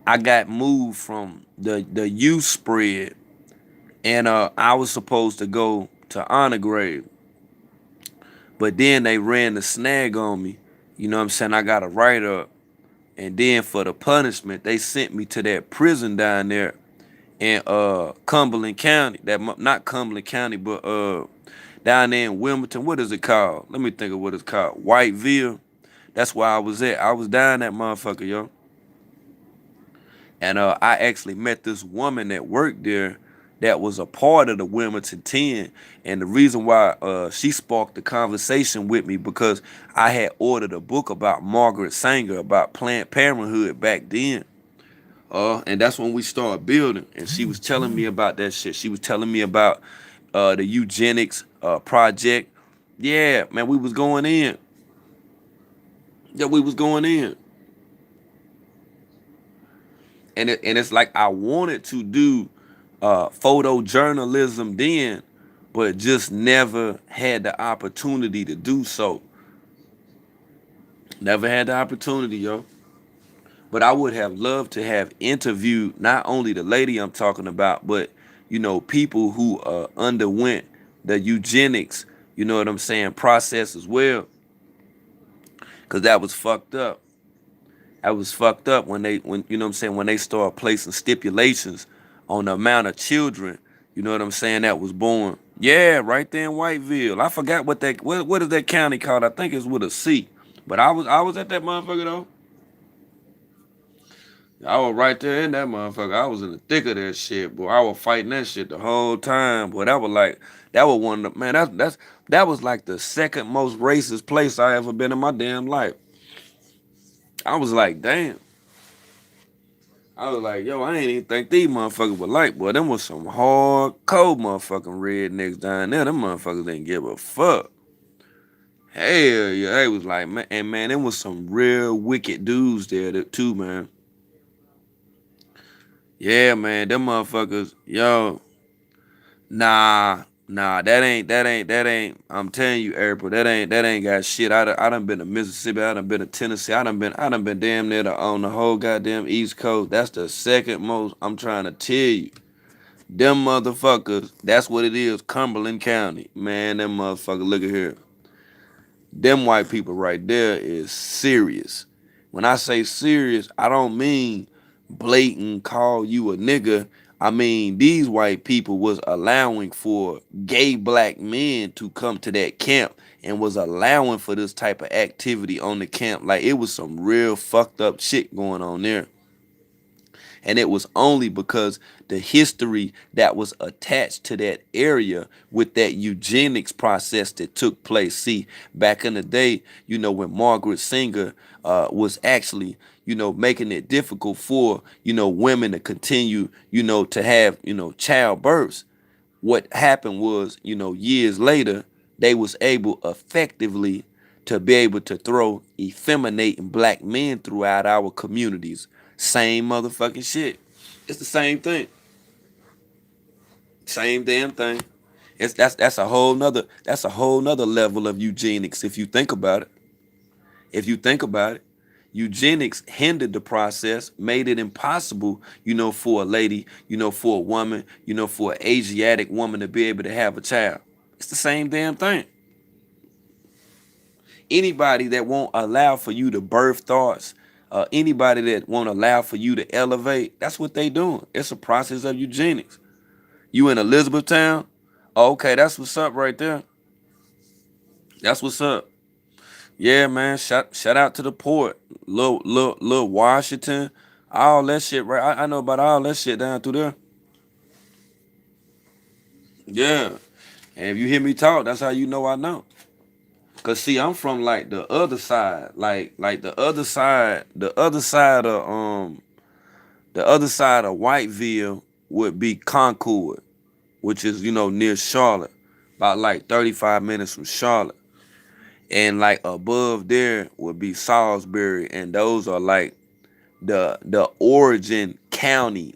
I got moved from the youth spread, and I was supposed to go to honor grade. But then they ran the snag on me. You know what I'm saying? I got a write up. And then for the punishment, they sent me to that prison down there in Cumberland County. Not Cumberland County, but down there in Wilmington. What is it called? Let me think of what it's called. Whiteville. That's where I was at. I was down that motherfucker, yo. And I actually met this woman that worked there that was a part of the Wilmington 10. And the reason why she sparked the conversation with me because I had ordered a book about Margaret Sanger, about Planned Parenthood back then. And that's when we started building. And she was telling me about that shit. She was telling me about the eugenics project. Yeah, man, we was going in. Yeah, we was going in. And it's like I wanted to do photojournalism then, but just never had the opportunity to do so. Never had the opportunity, yo. But I would have loved to have interviewed not only the lady I'm talking about, but people who underwent the eugenics, you know what I'm saying, process as well. Cause that was fucked up. I was fucked up when you know what I'm saying when they start placing stipulations on the amount of children, you know what I'm saying, that was born. Yeah, right there in Whiteville. I forgot what is that county called? I think it's with a C. But I was at that motherfucker though. I was right there in that motherfucker. I was in the thick of that shit, boy. I was fighting that shit the whole time. Boy, that was one of the man, that was like the second most racist place I ever been in my damn life. I was like, damn. I was like, yo, I ain't even think these motherfuckers were like, boy, them was some hard, cold motherfucking rednecks down there. Them motherfuckers didn't give a fuck. Hell yeah, they was like, man, and man, them was some real wicked dudes there too, man. Yeah, man, them motherfuckers, yo, nah, that ain't. I'm telling you, April, that ain't got shit. I done been to Mississippi, I done been to Tennessee, I done been damn near on the whole goddamn East Coast. That's the second most. I'm trying to tell you. Them motherfuckers, that's what it is, Cumberland County. Man, them motherfuckers, look at here. Them white people right there is serious. When I say serious, I don't mean blatant call you a nigga. I mean these white people was allowing for gay black men to come to that camp and was allowing for this type of activity on the camp. Like it was some real fucked up shit going on there. And it was only because the history that was attached to that area with that eugenics process that took place. See, back in the day, when Margaret Sanger was actually, making it difficult for, women to continue, to have, childbirths. What happened was, years later, they was able effectively to be able to throw effeminating black men throughout our communities. Same motherfucking shit. It's the same thing. Same damn thing. That's a whole nother level of eugenics if you think about it. If you think about it. Eugenics hindered the process, made it impossible, for a lady, for a woman, for an Asiatic woman to be able to have a child. It's the same damn thing. Anybody that won't allow for you to birth thoughts, anybody that won't allow for you to elevate, that's what they doing. It's a process of eugenics. You in Elizabethtown? Okay, that's what's up right there. That's what's up. Yeah, man. Shout out to the port, little Washington, all that shit. Right, I know about all that shit down through there. Yeah, and if you hear me talk, that's how you know I know. Cause see, I'm from like the other side, like the other side of Whiteville would be Concord, which is near Charlotte, about like 35 minutes from Charlotte. And like above there would be Salisbury, and those are like the origin counties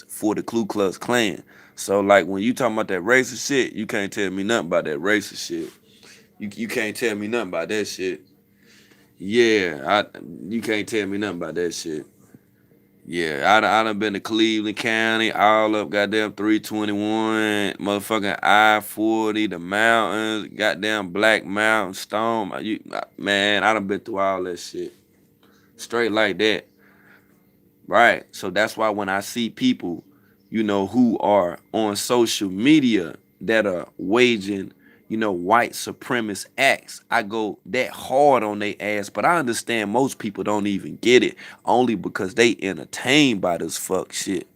for the Ku Klux Klan. So like when you talking about that racist shit, you can't tell me nothing about that racist shit. You can't tell me nothing about that shit. Yeah, you can't tell me nothing about that shit. Yeah, I done been to Cleveland County, all up goddamn 321, motherfucking I-40, the mountains, goddamn Black Mountain, Stone. Man, I done been through all that shit. Straight like that. Right. So that's why when I see people, who are on social media that are waging, white supremacist acts, I go that hard on their ass. But I understand most people don't even get it only because they entertained by this fuck shit.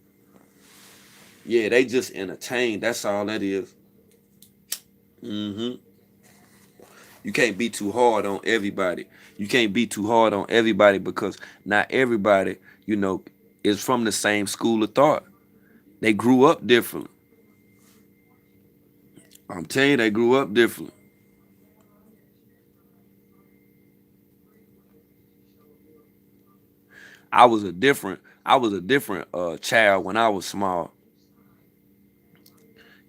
Yeah, they just entertained. That's all that is. Mm-hmm. You can't be too hard on everybody. You can't be too hard on everybody because not everybody, is from the same school of thought. They grew up different. I'm telling you, they grew up different. I was a different child when I was small.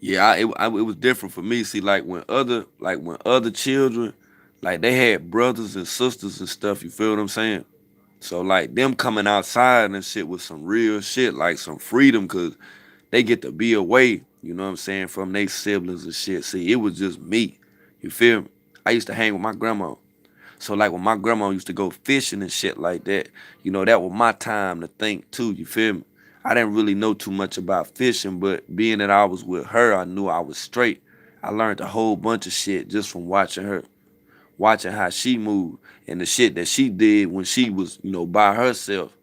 Yeah, it was different for me. See, like when other children, like they had brothers and sisters and stuff. You feel what I'm saying? So like them coming outside and shit with some real shit, like some freedom, cause they get to be away. You know what I'm saying, from their siblings and shit. See, it was just me. You feel me? I used to hang with my grandma. So like when my grandma used to go fishing and shit like that, that was my time to think too. You feel me? I didn't really know too much about fishing, but being that I was with her, I knew I was straight. I learned a whole bunch of shit just from watching her, watching how she moved and the shit that she did when she was, by herself.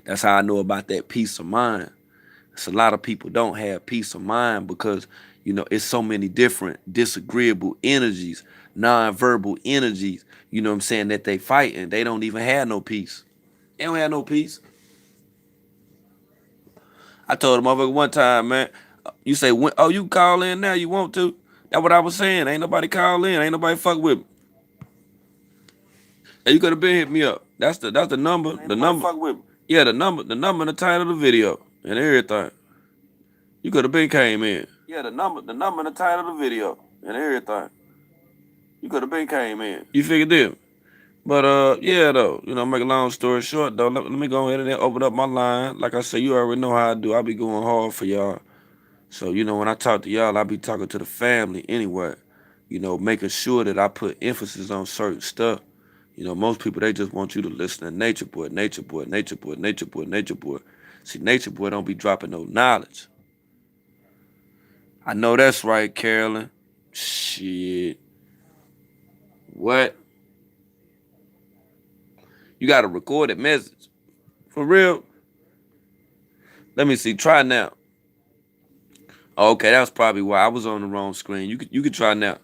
That's how I know about that peace of mind. It's a lot of people don't have peace of mind because, it's so many different disagreeable energies, non-verbal energies, what I'm saying, that they fight and they don't even have no peace. They don't have no peace. I told a motherfucker one time, man, you say, oh, you call in now, you want to? That's what I was saying. Ain't nobody call in. Ain't nobody fuck with me. Hey, you could have been hit me up. That's the number. The number. Fuck with me. Yeah, the number and the title of the video and everything. You could have been came in. Yeah, the number and the title of the video and everything. You could have been came in. You figured this. But yeah though, make a long story short though, let me go ahead and open up my line. Like I said, you already know how I do. I be going hard for y'all. So, when I talk to y'all, I be talking to the family anyway. Making sure that I put emphasis on certain stuff. Most people they just want you to listen to Nature Boy, Nature Boy, Nature Boy, Nature Boy, Nature Boy. See, Nature Boy don't be dropping no knowledge. I know that's right, Carolyn. Shit. What? You got a recorded message. For real? Let me see. Try now. Okay, that was probably why I was on the wrong screen. You could try now.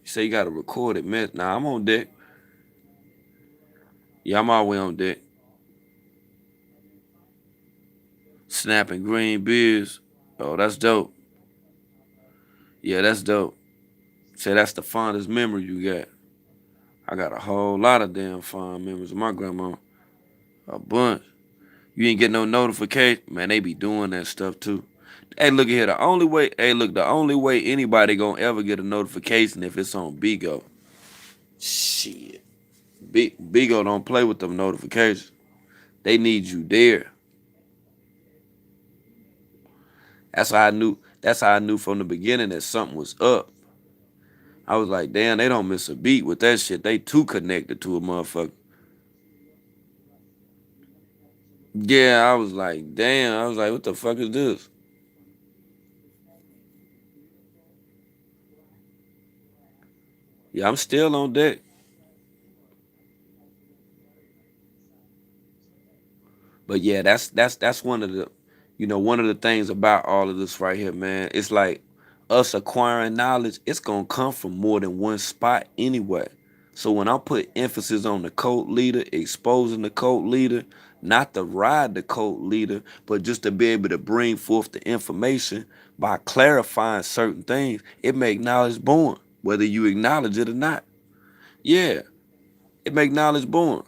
You say you got a recorded message. Nah, I'm on deck. Yeah, I'm all the way on deck. Snapping green beers. Oh, that's dope. Yeah, that's dope. Say that's the fondest memory you got. I got a whole lot of damn fond memories of my grandma. A bunch. You ain't get no notification. Man, they be doing that stuff too. Hey, look here. The only way anybody gonna ever get a notification if it's on Bigo. Shit. Bigo don't play with them notifications. They need you there. That's how I knew. That's how I knew from the beginning that something was up. I was like, damn, they don't miss a beat with that shit. They too connected to a motherfucker. Yeah, I was like, damn. I was like, what the fuck is this? Yeah, I'm still on deck. But yeah, that's one of the, one of the things about all of this right here, man. It's like us acquiring knowledge. It's gonna come from more than one spot anyway. So when I put emphasis on the cult leader, exposing the cult leader, not to ride the cult leader, but just to be able to bring forth the information by clarifying certain things, it make knowledge born, whether you acknowledge it or not. Yeah, it make knowledge born.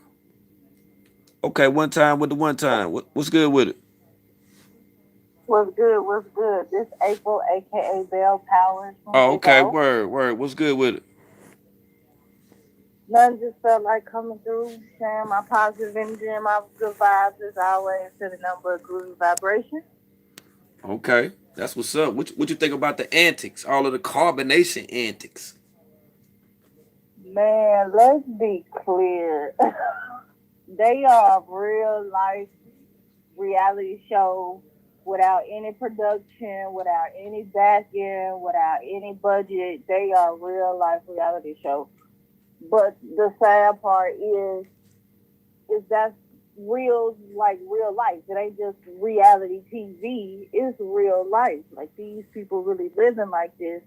Okay, one time with the one time. What's good with it? What's good? What's good? This April, aka Bell Powers from Oh, Big okay. O. Word, word. What's good with it? None just felt like coming through, sharing my positive energy and my good vibes as always to the number of groovy vibrations. Okay, that's what's up. What you think about the antics? All of the carbonation antics. Man, let's be clear. They are real life reality show without any production, without any backing, without any budget. They are real life reality show. But the sad part is that's real, like real life. It ain't just reality TV. It's real life. Like these people really living like this,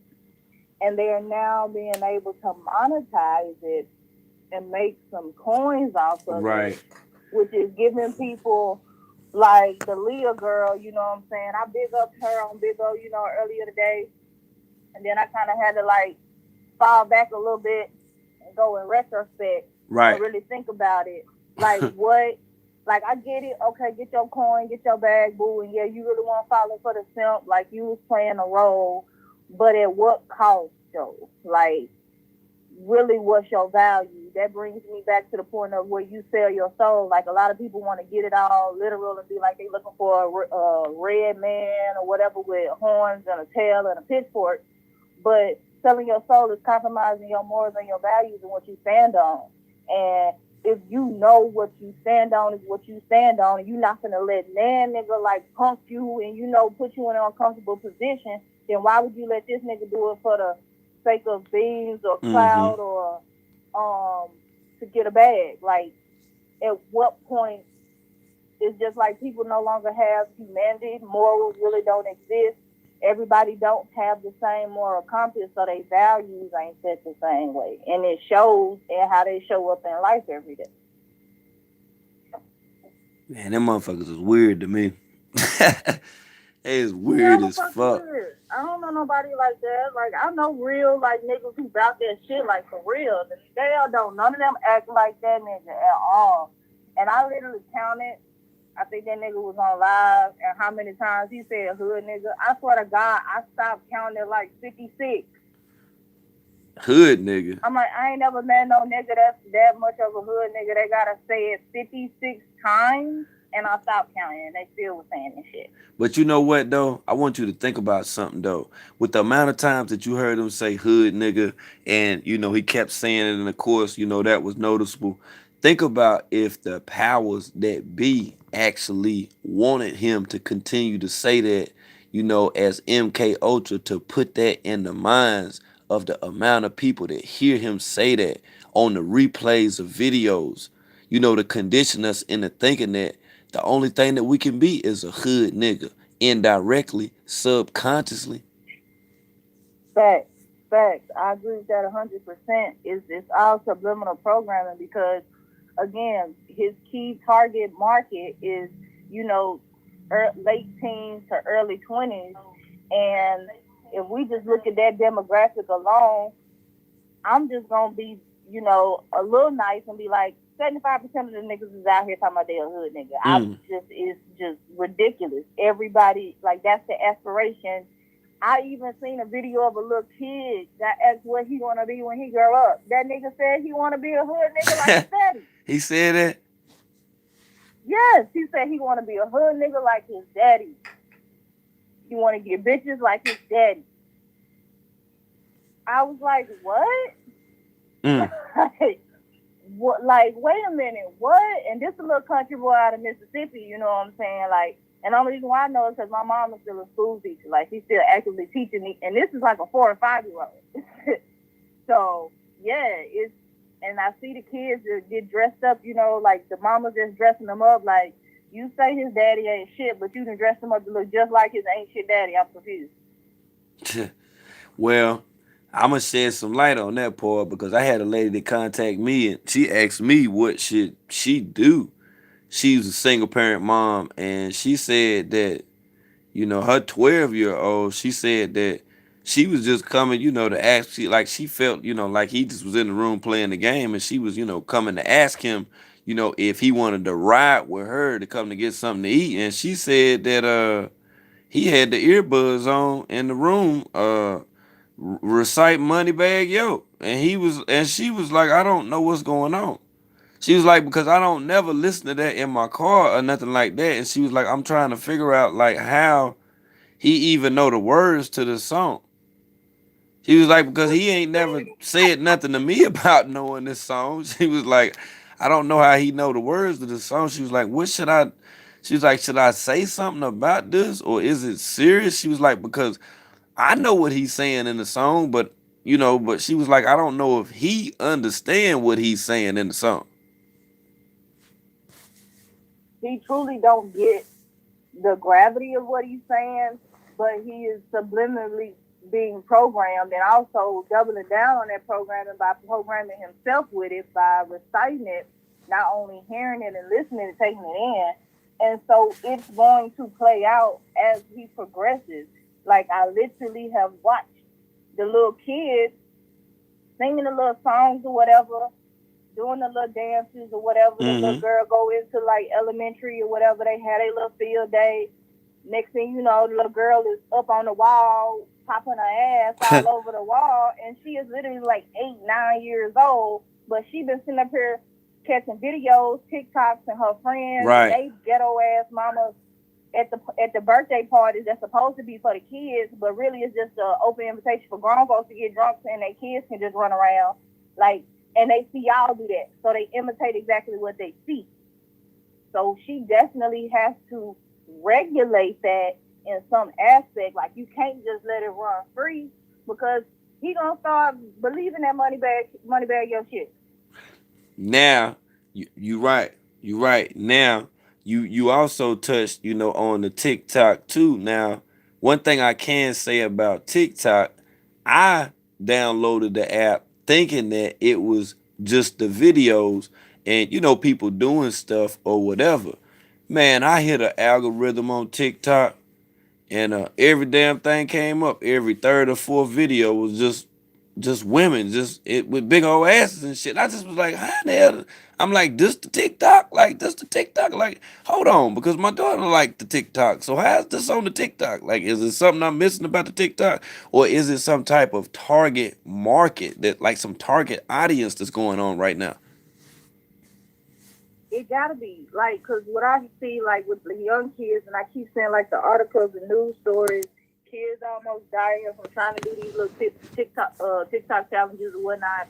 and they are now being able to monetize it and make some coins off of it, Right. which is giving people like the Leah girl. You know what I'm saying? I big up her on Big O. Earlier today, and then I kind of had to like fall back a little bit and go in retrospect and Right. really think about it. Like what? Like I get it. Okay, get your coin, get your bag, boo, and yeah, you really want to follow for the simp. Like you was playing a role, but at what cost though? Like really, what's your value? That brings me back to the point of where you sell your soul. Like a lot of people want to get it all literal and be like they looking for a red man or whatever with horns and a tail and a pitchfork, but selling your soul is compromising your morals and your values and what you stand on. And if you know what you stand on is what you stand on, and you're not gonna let that nigga like punk you and put you in an uncomfortable position, then why would you let this nigga do it for the sake of beans or Mm-hmm. clout or um to get a bag? Like at what point it's just like people no longer have humanity. Morals really don't exist. Everybody don't have the same moral compass, so their values ain't set the same way, and it shows in how they show up in life every day. Man, them motherfuckers is weird to me. They is Who weird ever as fucking fuck. weird? I don't know nobody like that. Like I know real like niggas who bout that shit like for real. They don't. None of them act like that nigga at all. And I literally counted. I think that nigga was on live, and how many times he said hood nigga. I swear to God, I stopped counting at like 56. Hood nigga. I'm like, I ain't never met no nigga that's that much of a hood nigga. They gotta say it 56 times, and I stopped counting, and they still was saying this shit. But you know what though? I want you to think about something though. With the amount of times that you heard him say hood nigga, and he kept saying it, and of course, that was noticeable. Think about if the powers that be actually wanted him to continue to say that, as MK Ultra, to put that in the minds of the amount of people that hear him say that on the replays of videos, to condition us into thinking that the only thing that we can be is a hood nigga, indirectly, subconsciously. Facts, facts. I agree with that 100%. It's all subliminal programming because again, his key target market is you know late teens to early 20s, and if we just look at that demographic alone, I'm just gonna be a little nice and be like 75% of the niggas is out here talking about they a hood nigga. I Mm. just it's just ridiculous. Everybody like that's the aspiration I even seen a video of a little kid that asked what he want to be when he grow up. That nigga said he want to be a hood nigga like his daddy. He said that. Yes, he said he want to be a hood nigga like his daddy. He want to get bitches like his daddy. I was like, what? Mm. Like, what? Like, wait a minute, what? And this a little country boy out of Mississippi, you know what I'm saying? Like, and the only reason why I know is because my mom is still a school teacher. Like, she's still actively teaching me, and this is like a 4 and 5-year-old. So yeah, it's and I see the kids that get dressed up, you know, like the mama just dressing them up. Like, you say his daddy ain't shit, but you can dress him up to look just like his ain't shit daddy. I'm confused. Well, I'm gonna shed some light on that part because I had a lady that contact me and she asked me what should she do. She was a single parent mom and she said that, her 12-year-old, she said that she was just coming, to ask, she felt, like he just was in the room playing the game and she was, coming to ask him, if he wanted to ride with her to come to get something to eat. And she said that he had the earbuds on in the room, recite Moneybag Yo. And she was like, I don't know what's going on. She was like, because I don't never listen to that in my car or nothing like that. And she was like, I'm trying to figure out like how he even know the words to the song. She was like, because he ain't never said nothing to me about knowing this song. She was like, I don't know how he know the words to the song. She was like, what should I? She was like, should I say something about this or is it serious? She was like, because I know what he's saying in the song, but she was like, I don't know if he understand what he's saying in the song. He truly don't get the gravity of what he's saying, but he is subliminally being programmed and also doubling down on that programming by programming himself with it by reciting it, not only hearing it and listening and taking it in. And so it's going to play out as he progresses. Like, I literally have watched the little kids singing the little songs or whatever, doing the little dances or whatever. The little Mm-hmm. girl go into like elementary or whatever. They had a little field day. Next thing you know, the little girl is up on the wall, popping her ass all over the wall, and she is literally like 8, 9 years old. But she been sitting up here catching videos, TikToks, and her friends, and Right. they ghetto ass mamas at the birthday parties that's supposed to be for the kids, but really it's just an open invitation for grown folks to get drunk and their kids can just run around. Like, and they see y'all do that. So they imitate exactly what they see. So she definitely has to regulate that in some aspect. Like, you can't just let it run free because he gonna start believing that money bag your shit. Now, you right. You right. Now, you also touched, on the TikTok too. Now, one thing I can say about TikTok, I downloaded the app thinking that it was just the videos and people doing stuff or whatever. Man, I hit an algorithm on TikTok and every damn thing came up. Every third or fourth video was just women, just it with big old asses and shit. I just was like, how the hell? I'm like, this the TikTok? Like, this the TikTok? Like, hold on, because my daughter liked the TikTok. So how's this on the TikTok? Like, is it something I'm missing about the TikTok? Or is it some type of target market that like some target audience that's going on right now? It gotta be like, cause what I see like with the young kids, and I keep saying like the articles and news stories, kids almost dying from trying to do these little TikTok challenges and whatnot,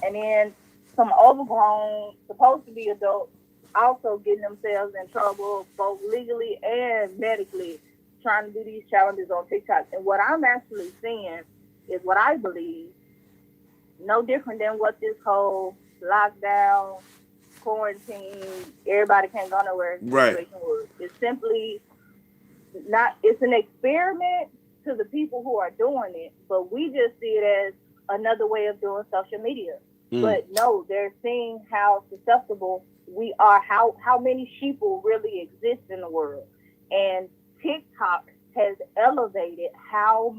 and then some overgrown, supposed to be adults, also getting themselves in trouble both legally and medically trying to do these challenges on TikTok. And what I'm actually seeing is what I believe, no different than what this whole lockdown quarantine, everybody can't go nowhere Right. situation was. It's simply not, it's an experiment to the people who are doing it, but we just see it as another way of doing social media. Mm. But no, they're seeing how susceptible we are, how many sheeple really exist in the world. And TikTok has elevated how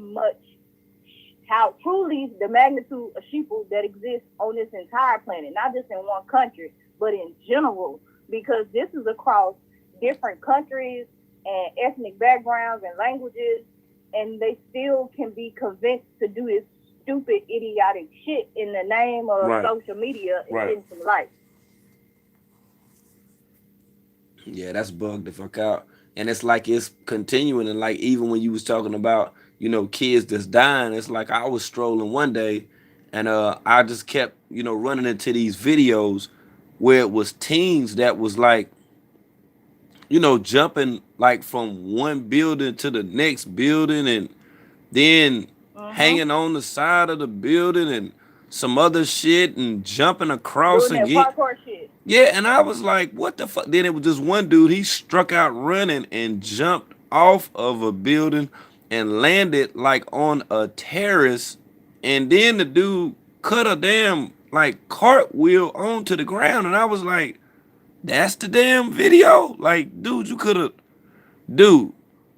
truly the magnitude of sheeple that exists on this entire planet, not just in one country, but in general, because this is across different countries and ethnic backgrounds and languages. and they still can be convinced to do this stupid, idiotic shit in the name of Right. social media and Right. getting some likes. Yeah, that's bugged the fuck out. And it's like it's continuing. And like even when you was talking about, kids that's dying, it's like I was strolling one day and I just kept, running into these videos where it was teens that was like, jumping like from one building to the next building and then Mm-hmm. hanging on the side of the building and some other shit and jumping across Doing and that get. parkour shit. Yeah, and I was like, what the fuck? Then it was just one dude, he struck out running and jumped off of a building and landed like on a terrace. And then the dude cut a damn like cartwheel onto the ground. And I was like, that's the damn video? Like, dude, dude,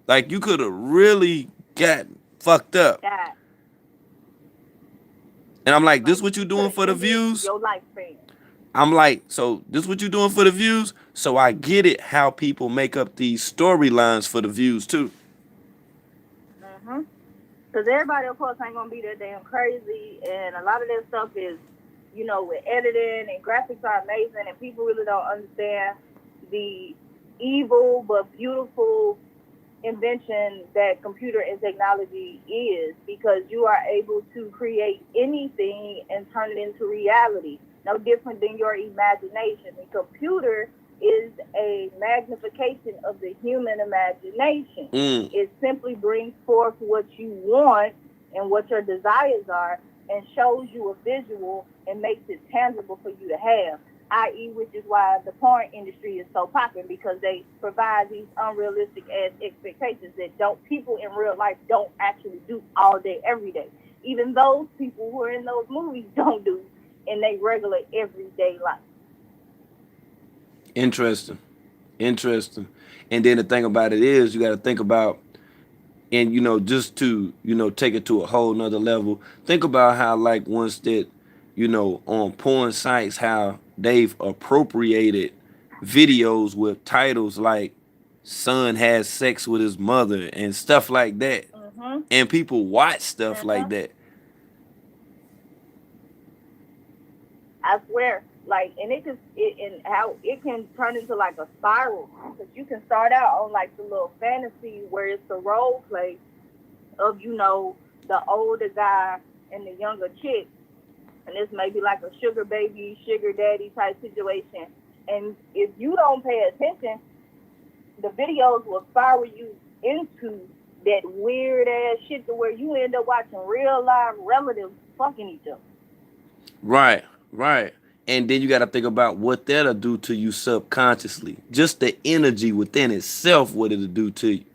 like you could have really got fucked up. That And I'm like, this like what you you could doing have for the ended views? your lifespan. I'm like, so this what you doing for the views? So I get it how people make up these storylines for the views too. Mm-hmm. Because everybody, of course, ain't gonna be that damn crazy, and a lot of that stuff is, with editing and graphics are amazing, and people really don't understand the evil but beautiful invention that computer and technology is, because you are able to create anything and turn it into reality. No different than your imagination. The computer is a magnification of the human imagination. Mm. It simply brings forth what you want and what your desires are and shows you a visual and makes it tangible for you to have, i.e., which is why the porn industry is so popular, because they provide these unrealistic ass expectations that don't people in real life don't actually do all day, every day. Even those people who are in those movies don't do in their regular everyday life. Interesting. Interesting. And then the thing about it is you gotta think about, and just to, take it to a whole nother level, think about how like once that, on porn sites, how they've appropriated videos with titles like son has sex with his mother and stuff like that. Mm-hmm. And people watch stuff like Mm-hmm. that. I swear, like, and and how it can turn into like a spiral, because you can start out on like the little fantasy where it's the role play of, the older guy and the younger chick, and this may be like a sugar baby, sugar daddy type situation. And if you don't pay attention, the videos will spiral you into that weird ass shit to where you end up watching real live relatives fucking each other. Right, right. And then you got to think about what that'll do to you subconsciously. Just the energy within itself, what it'll do to you.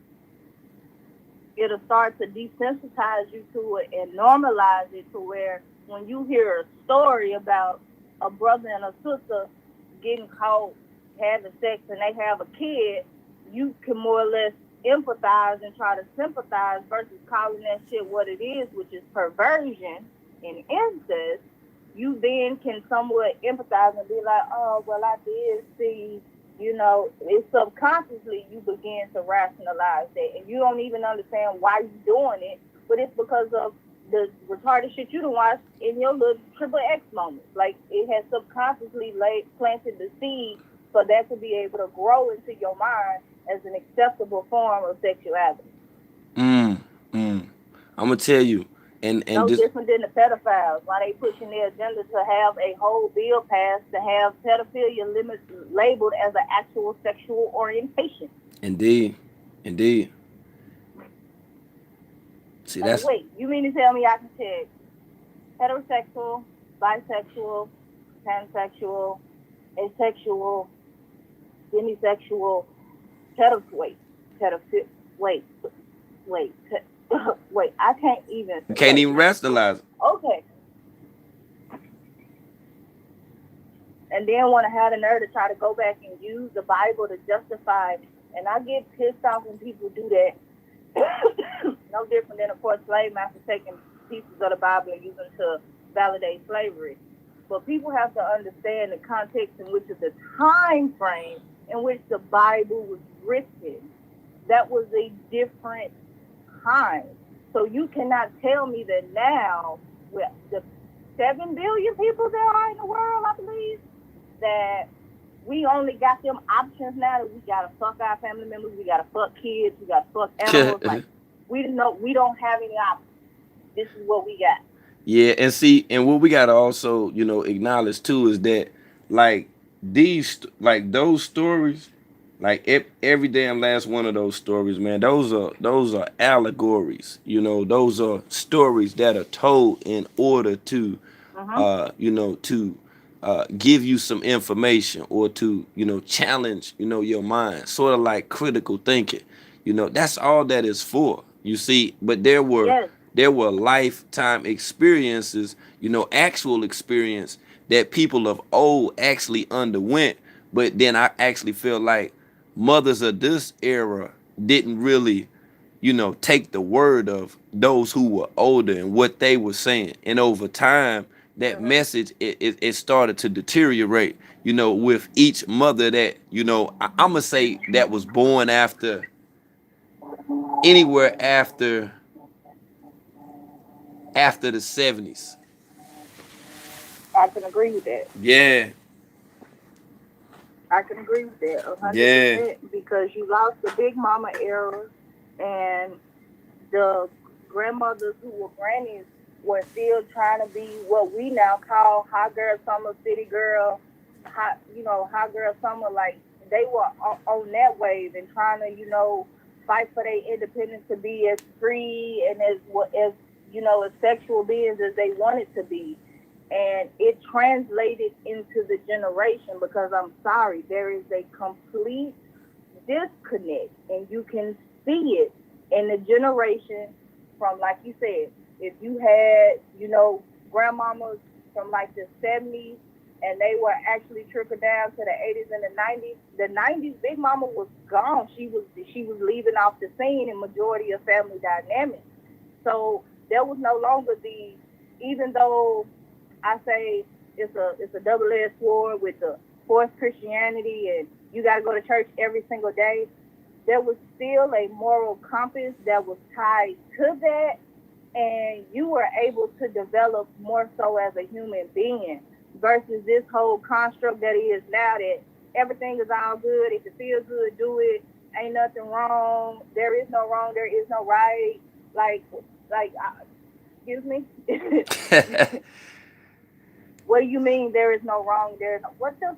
It'll start to desensitize you to it and normalize it to where when you hear a story about a brother and a sister getting caught having sex and they have a kid, you can more or less empathize and try to sympathize versus calling that shit what it is, which is perversion and incest. You then can somewhat empathize and be like, oh, well, I did see, it's subconsciously you begin to rationalize that. And you don't even understand why you're doing it, but it's because of the retarded shit you done watched in your little triple X moments. Like, it has subconsciously planted the seed for that to be able to grow into your mind as an acceptable form of sexuality. Mm, mm. I'm gonna tell you, and No this different than the pedophiles. Why they pushing their agenda to have a whole bill passed to have pedophilia labeled as an actual sexual orientation. indeed, indeed. See, Like, that's wait, you mean to tell me I can check heterosexual, bisexual, pansexual, asexual, demisexual, pedophilia, pedophilia, wait, wait, wait, I can't even. you can't even rationalize it. Okay. And then want to have the nerve to try to go back and use the Bible to justify. And I get pissed off when people do that. No different than, of course, slave masters taking pieces of the Bible and using to validate slavery. But people have to understand the context in which of the time frame in which the Bible was written. That was a different time. So you cannot tell me that now, with the 7 billion people there are in the world, I believe, that we only got them options now, that we gotta fuck our family members, we gotta fuck kids, we gotta fuck animals. Like, we don't have any options. This is what we got. Yeah, and see, and what we gotta also, acknowledge too is that, like, like those stories, like every damn last one of those stories, man, those are allegories. Those are stories that are told in order to, Uh-huh. to give you some information, or to, challenge, your mind, sort of like critical thinking. That's all that is for. You see, but Yes. there were lifetime experiences, actual experience that people of old actually underwent. But then I actually feel like mothers of this era didn't really, take the word of those who were older and what they were saying. And over time, that Uh-huh. message, it started to deteriorate, with each mother that, I'm going to say that was born after, anywhere after the 70s. I can agree with that. Yeah, I can agree with that a hundred yeah, percent because you lost the big mama era, and the grandmothers who were grannies were still trying to be what we now call hot girl summer, city girl, hot girl summer. Like, they were on that wave and trying to, fight for their independence, to be as free and as sexual beings as they wanted to be. And it translated into the generation, because I'm sorry, there is a complete disconnect, and you can see it in the generation from, like you said, if you had, grandmamas from like the 70s, and they were actually trickled down to the 80s and the 90s. The 90s, Big Mama was gone. She was leaving off the scene in majority of family dynamics. So there was no longer even though I say it's a double-edged sword with the forced Christianity, and you got to go to church every single day. There was still a moral compass that was tied to that, and you were able to develop more so as a human being, versus this whole construct that is now, that everything is all good. If it feels good, do it. Ain't nothing wrong. There is no wrong. There is no right. Like, excuse me. What do you mean there is no wrong? What the?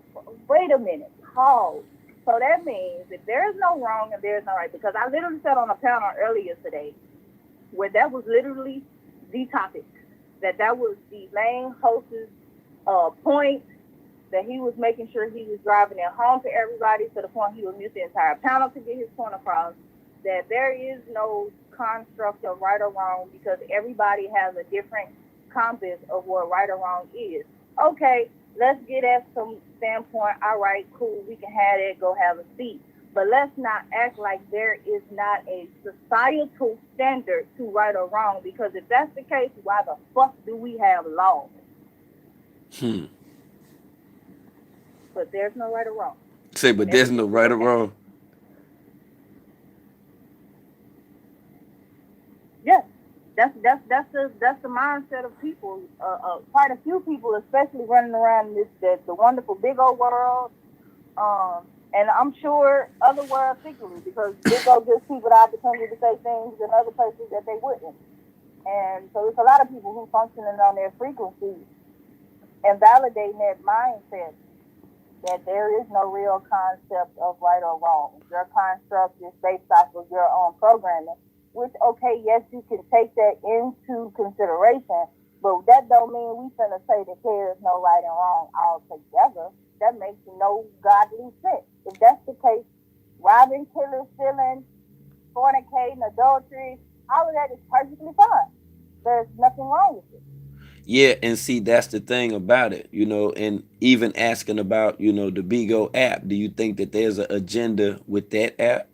Wait a minute. Pause. So that means if there is no wrong and there is no right, because I literally said on a panel earlier today where that was literally the topic, that was the main host's point, that he was making sure he was driving it home to everybody, to the point he would miss the entire panel to get his point across, that there is no construct of right or wrong, because everybody has a different compass of what right or wrong is. Okay, let's get at some standpoint. All right, cool, we can have it, go have a seat. But let's not act like there is not a societal standard to right or wrong, because if that's the case, why the fuck do we have laws? Hmm. But there's no right or wrong. Say, but And there's no everything is right or okay. wrong. Yes, that's the mindset of people. Quite a few people, especially running around the wonderful big old world. And I'm sure other worlds secretly, because big old gives people the opportunity to say things in other places that they wouldn't. And so it's a lot of people who functioning on their frequency and validating that mindset, that there is no real concept of right or wrong. Your construct is based off of your own programming, which, okay, yes, you can take that into consideration, but that don't mean we finna say that there is no right and wrong altogether. That makes no godly sense. If that's the case, robbing, killing, stealing, fornicating, adultery, all of that is perfectly fine. There's nothing wrong with it. Yeah, and see, that's the thing about it, and even asking about, the Bigo app. Do you think that there's an agenda with that app?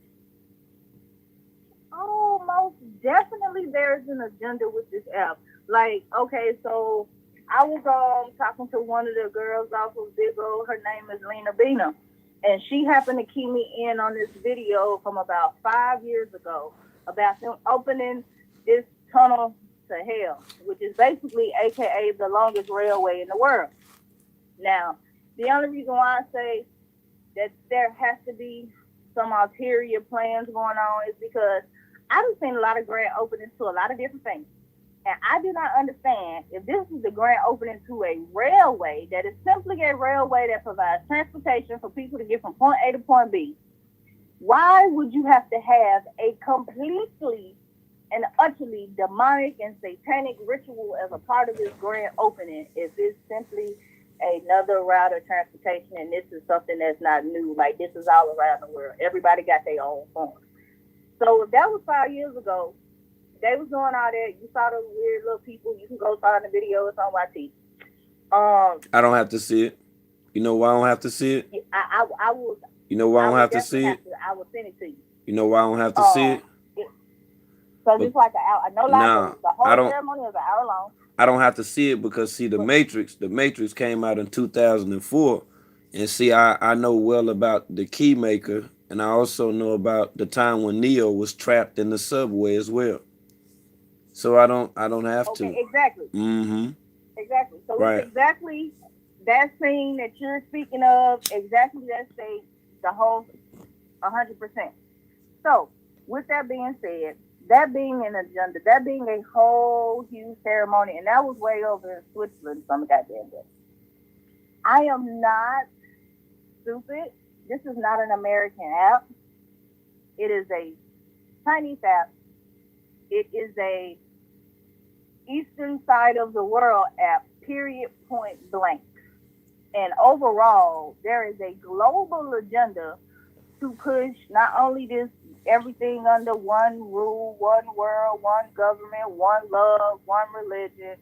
Oh, most definitely there's an agenda with this app. Like, okay, so I was talking to one of the girls off of Big O. Her name is Lena Bina. And she happened to key me in on this video from about 5 years ago about them opening this tunnel to hell, which is basically AKA the longest railway in the world. Now, the only reason why I say that there has to be some ulterior plans going on is because I've seen a lot of grand openings to a lot of different things. And I do not understand if this is the grand opening to a railway that is simply a railway that provides transportation for people to get from point A to point B. Why would you have to have a completely and utterly demonic and satanic ritual as a part of this grand opening if it's simply another route of transportation and this is something that's not new? Like, this is all around the world. Everybody got their own form. So if that was 5 years ago, they was doing all that. You saw those weird little people. You can go find the video. It's on YT. I don't have to see it. You know why I don't have to see it? I would You know why I I don't would have to definitely see have it? to. I would send it to you. You know why I don't have to see it? Because But it's like an hour. No lie, nah, the I whole don't. ceremony is an hour long. I don't have to see it because see But The Matrix came out in 2004, and see I know well about the Keymaker, and I also know about the time when Neo was trapped in the subway as well. So I don't have okay, to. exactly, Mm-hmm. exactly. So it's Right. exactly that scene that you're speaking of. Exactly that stage. The whole 100%. So, with that being said, that being an agenda, that being a whole huge ceremony, and that was way over in Switzerland some goddamn day. I am not stupid. This is not an American app. It is a Chinese app. It is a Eastern side of the world app, period, point blank. And overall, there is a global agenda to push not only this everything under one rule, one world, one government, one love, one religion,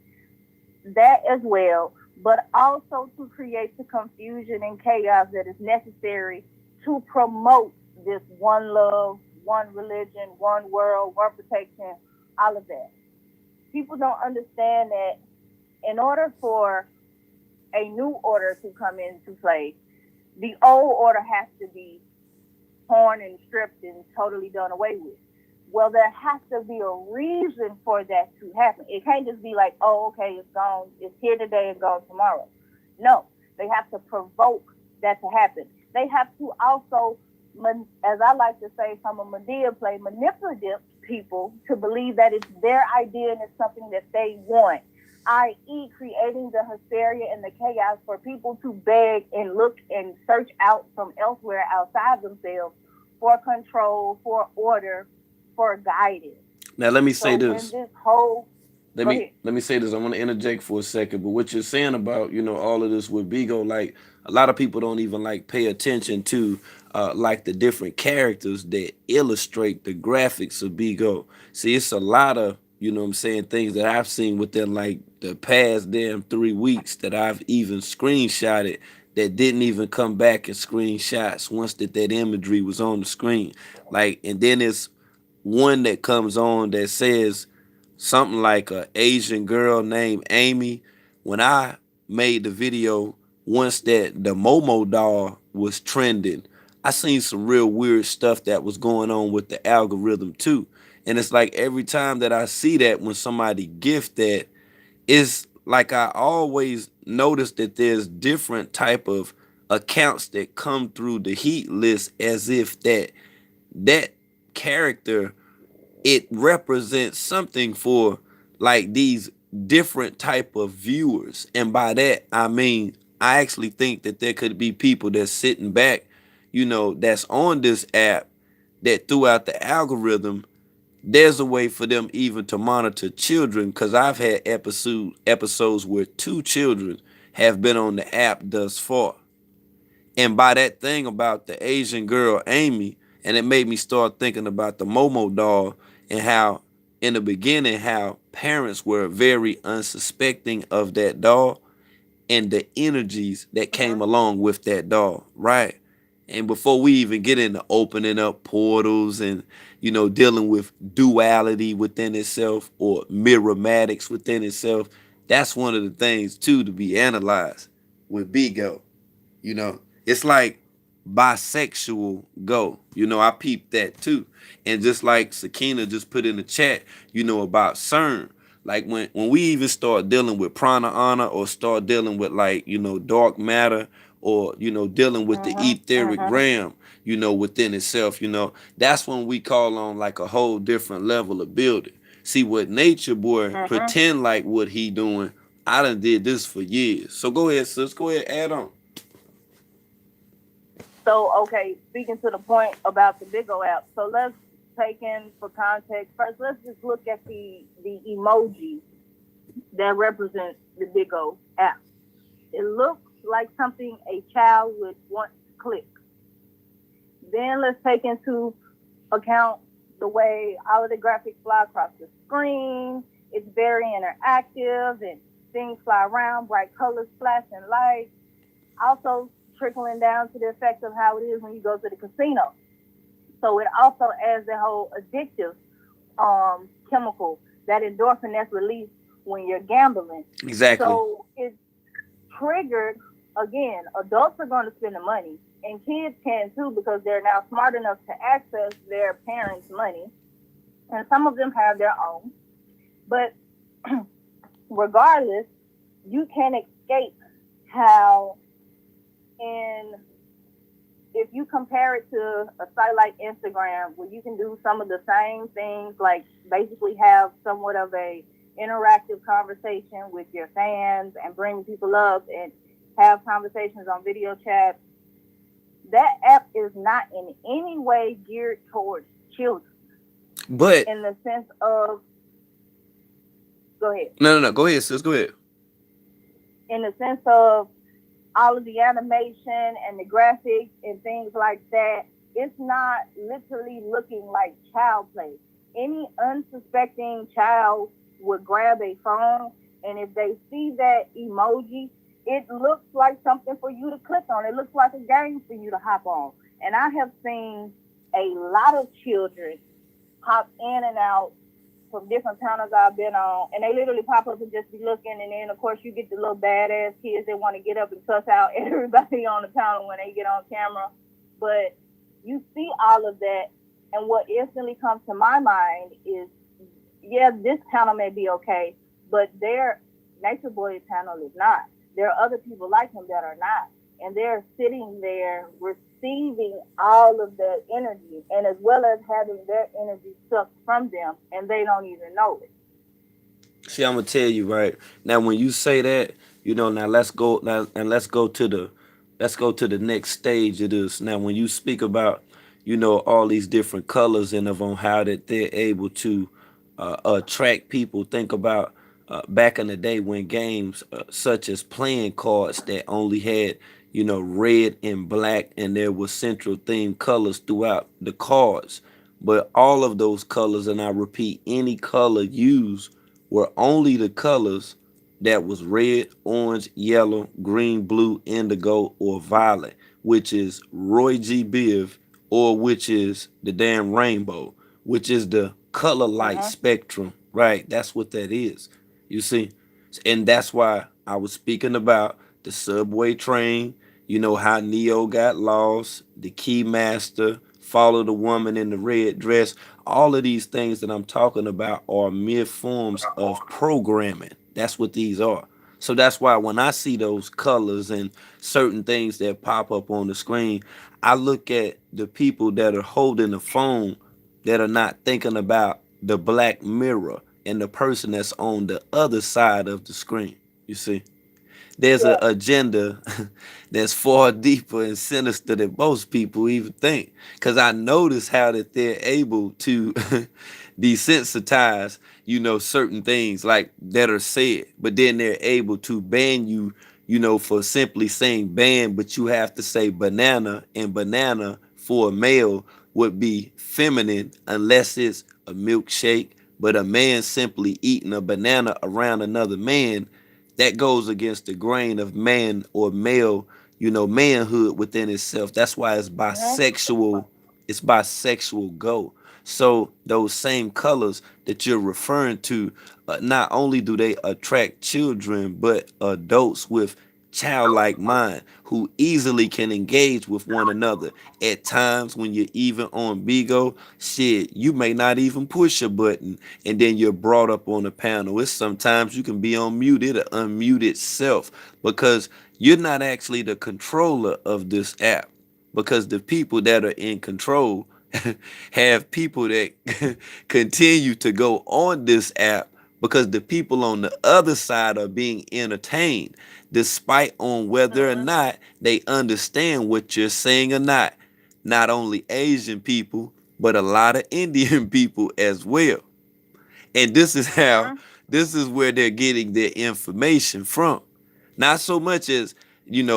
that as well, but also to create the confusion and chaos that is necessary to promote this one love, one religion, one world, one protection, all of that. People don't understand that in order for a new order to come into play, the old order has to be torn and stripped and totally done away with. Well, there has to be a reason for that to happen. It can't just be like, oh, okay, it's gone, it's here today and gone tomorrow. No, they have to provoke that to happen. They have to also, as I like to say from a Medea play, manipulate people to believe that it's their idea and it's something that they want, i.e., creating the hysteria and the chaos for people to beg and look and search out from elsewhere outside themselves for control, for order, for guidance. Now let me say So when this. this whole let go me ahead. let me say this. I want to interject for a second, but what you're saying about all of this with Bigo, like a lot of people don't even like pay attention to like the different characters that illustrate the graphics of Bigo. See, it's a lot of what I'm saying, things that I've seen within like the past damn 3 weeks that I've even screenshotted that didn't even come back in screenshots once that imagery was on the screen. Like, and then it's one that comes on that says something like a Asian girl named Amy. When I made the video, once that the Momo doll was trending, I seen some real weird stuff that was going on with the algorithm too. And it's like every time that I see that when somebody gift that, it's like I always notice that there's different type of accounts that come through the heat list as if that character, it represents something for like these different type of viewers. And by that I mean I actually think that there could be people that's sitting back, that's on this app, that throughout the algorithm there's a way for them even to monitor children, because I've had episodes where 2 children have been on the app thus far. And by that thing about the Asian girl Amy, and it made me start thinking about the Momo doll, and how in the beginning how parents were very unsuspecting of that doll and the energies that came Mhm. along with that doll, right? And before we even get into opening up portals and dealing with duality within itself or mirrormatics within itself, that's one of the things too to be analyzed with Bigo. It's like bisexual go. I peeped that too. And just like Sakina just put in the chat, about CERN. Like when we even start dealing with prana ana or start dealing with like, dark matter or, dealing with the etheric realm, within itself, that's when we call on like a whole different level of building. See what nature boy pretend like what he doing. I done did this for years. So go ahead, sis. Go ahead, add on. So, okay, speaking to the point about the Big O app, so let's take in for context. First, let's just look at the emoji that represents the Big O app. It looks like something a child would want to click. Then let's take into account the way all of the graphics fly across the screen. It's very interactive and things fly around, bright colors, flashing lights. Also trickling down to the effect of how it is when you go to the casino. So it also adds the whole addictive chemical, that endorphin that's released when you're gambling. Exactly. So it's triggered, again, adults are going to spend the money, and kids can too because they're now smart enough to access their parents' money, and some of them have their own. But regardless, you can't escape how, and if you compare it to a site like Instagram, where you can do some of the same things, like basically have somewhat of a interactive conversation with your fans and bring people up and have conversations on video chat, that app is not in any way geared towards children. But in the sense of, go ahead. No. Go ahead, sis. Go ahead. In the sense of all of the animation and the graphics and things like that, it's not literally looking like child play. Any unsuspecting child would grab a phone, and if they see that emoji, it looks like something for you to click on. It looks like a game for you to hop on. And I have seen a lot of children pop in and out from different panels I've been on, and they literally pop up and just be looking, and then of course you get the little badass kids that want to get up and cuss out everybody on the panel when they get on camera. But you see all of that, and what instantly comes to my mind is, yeah, this panel may be okay, but their Nature Boy panel is not. There are other people like him that are not, and they're sitting there receiving all of that energy, and as well as having their energy sucked from them, and they don't even know it. See, I'm gonna tell you right now. When you say that, now let's go now, and let's go to the next stage of this. Now, when you speak about, all these different colors and of on how that they're able to attract people. Think about back in the day when games such as playing cards that only had, red and black, and there was central theme colors throughout the cards. But all of those colors, and I repeat, any color used were only the colors that was red, orange, yellow, green, blue, indigo, or violet, which is Roy G. Biv, or which is the damn rainbow, which is the color light spectrum, right? That's what that is. You see? And that's why I was speaking about the subway train, how Neo got lost, the Keymaster, follow the woman in the red dress. All of these things that I'm talking about are mere forms of programming. That's what these are. So that's why when I see those colors and certain things that pop up on the screen, I look at the people that are holding the phone that are not thinking about the black mirror and the person that's on the other side of the screen. You see? There's an Yeah. agenda that's far deeper and sinister than most people even think. Because I notice how that they're able to desensitize, certain things like that are said, but then they're able to ban you, for simply saying ban, but you have to say banana, and banana for a male would be feminine unless it's a milkshake. But a man simply eating a banana around another man, that goes against the grain of man or male, manhood within itself. That's why it's bisexual. It's bisexual go. So those same colors that you're referring to, not only do they attract children, but adults with childlike mind who easily can engage with one another. At times when you're even on Bigo, shit, you may not even push a button and then you're brought up on the panel. It's sometimes you can be on mute, it'll unmute itself because you're not actually the controller of this app. Because the people that are in control have people that continue to go on this app because the people on the other side are being entertained despite on whether or Mhm. not they understand what you're saying or not. Not only Asian people, but a lot of Indian people as well. And this is how, Mhm. this is where they're getting their information from. Not so much as,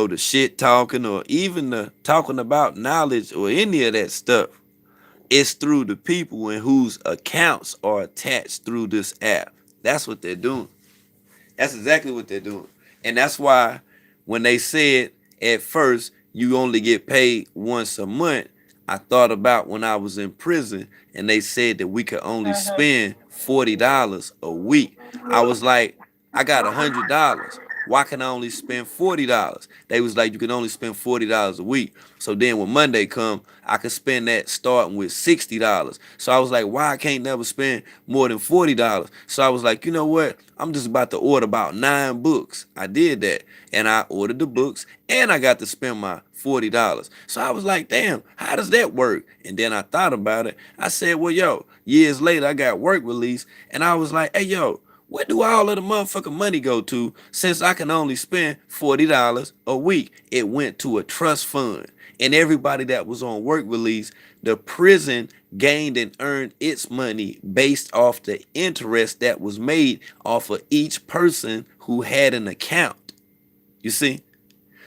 the shit talking or even the talking about knowledge or any of that stuff. It's through the people and whose accounts are attached through this app. That's what they're doing. That's exactly what they're doing. And that's why when they said at first you only get paid once a month, I thought about when I was in prison and they said that we could only Mhm. spend $40 a week. I was like, I got $100. Why can I only spend $40? They was like, you can only spend $40 a week. So then when Monday come, I could spend that starting with $60. So I was like, why I can't never spend more than $40? So I was like, you know what? I'm just about to order about 9 books. I did that. And I ordered the books and I got to spend my $40. So I was like, damn, how does that work? And then I thought about it. I said, well, yo, years later, I got work release. And I was like, hey, yo, where do all of the motherfucking money go to since I can only spend $40 a week? It went to a trust fund. And everybody that was on work release, the prison gained and earned its money based off the interest that was made off of each person who had an account. You see?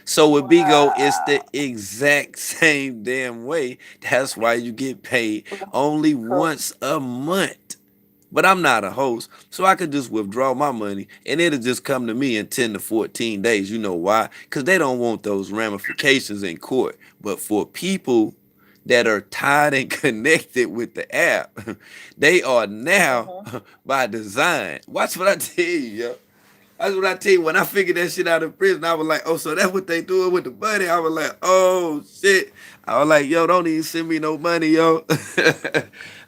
So with Bigo, it's the Wow. exact same damn way. That's why you get paid only So, once a month. But I'm not a host, so I could just withdraw my money and it'll just come to me in 10 to 14 days. You know why? Because they don't want those ramifications in court. But for people that are tied and connected with the app, they are now mhm. by design. Watch what I tell you, yo. That's what I tell you. When I figured that shit out in prison, I was like, oh, so that's what they doing with the money. I was like, oh shit. I was like, yo, don't even send me no money, yo.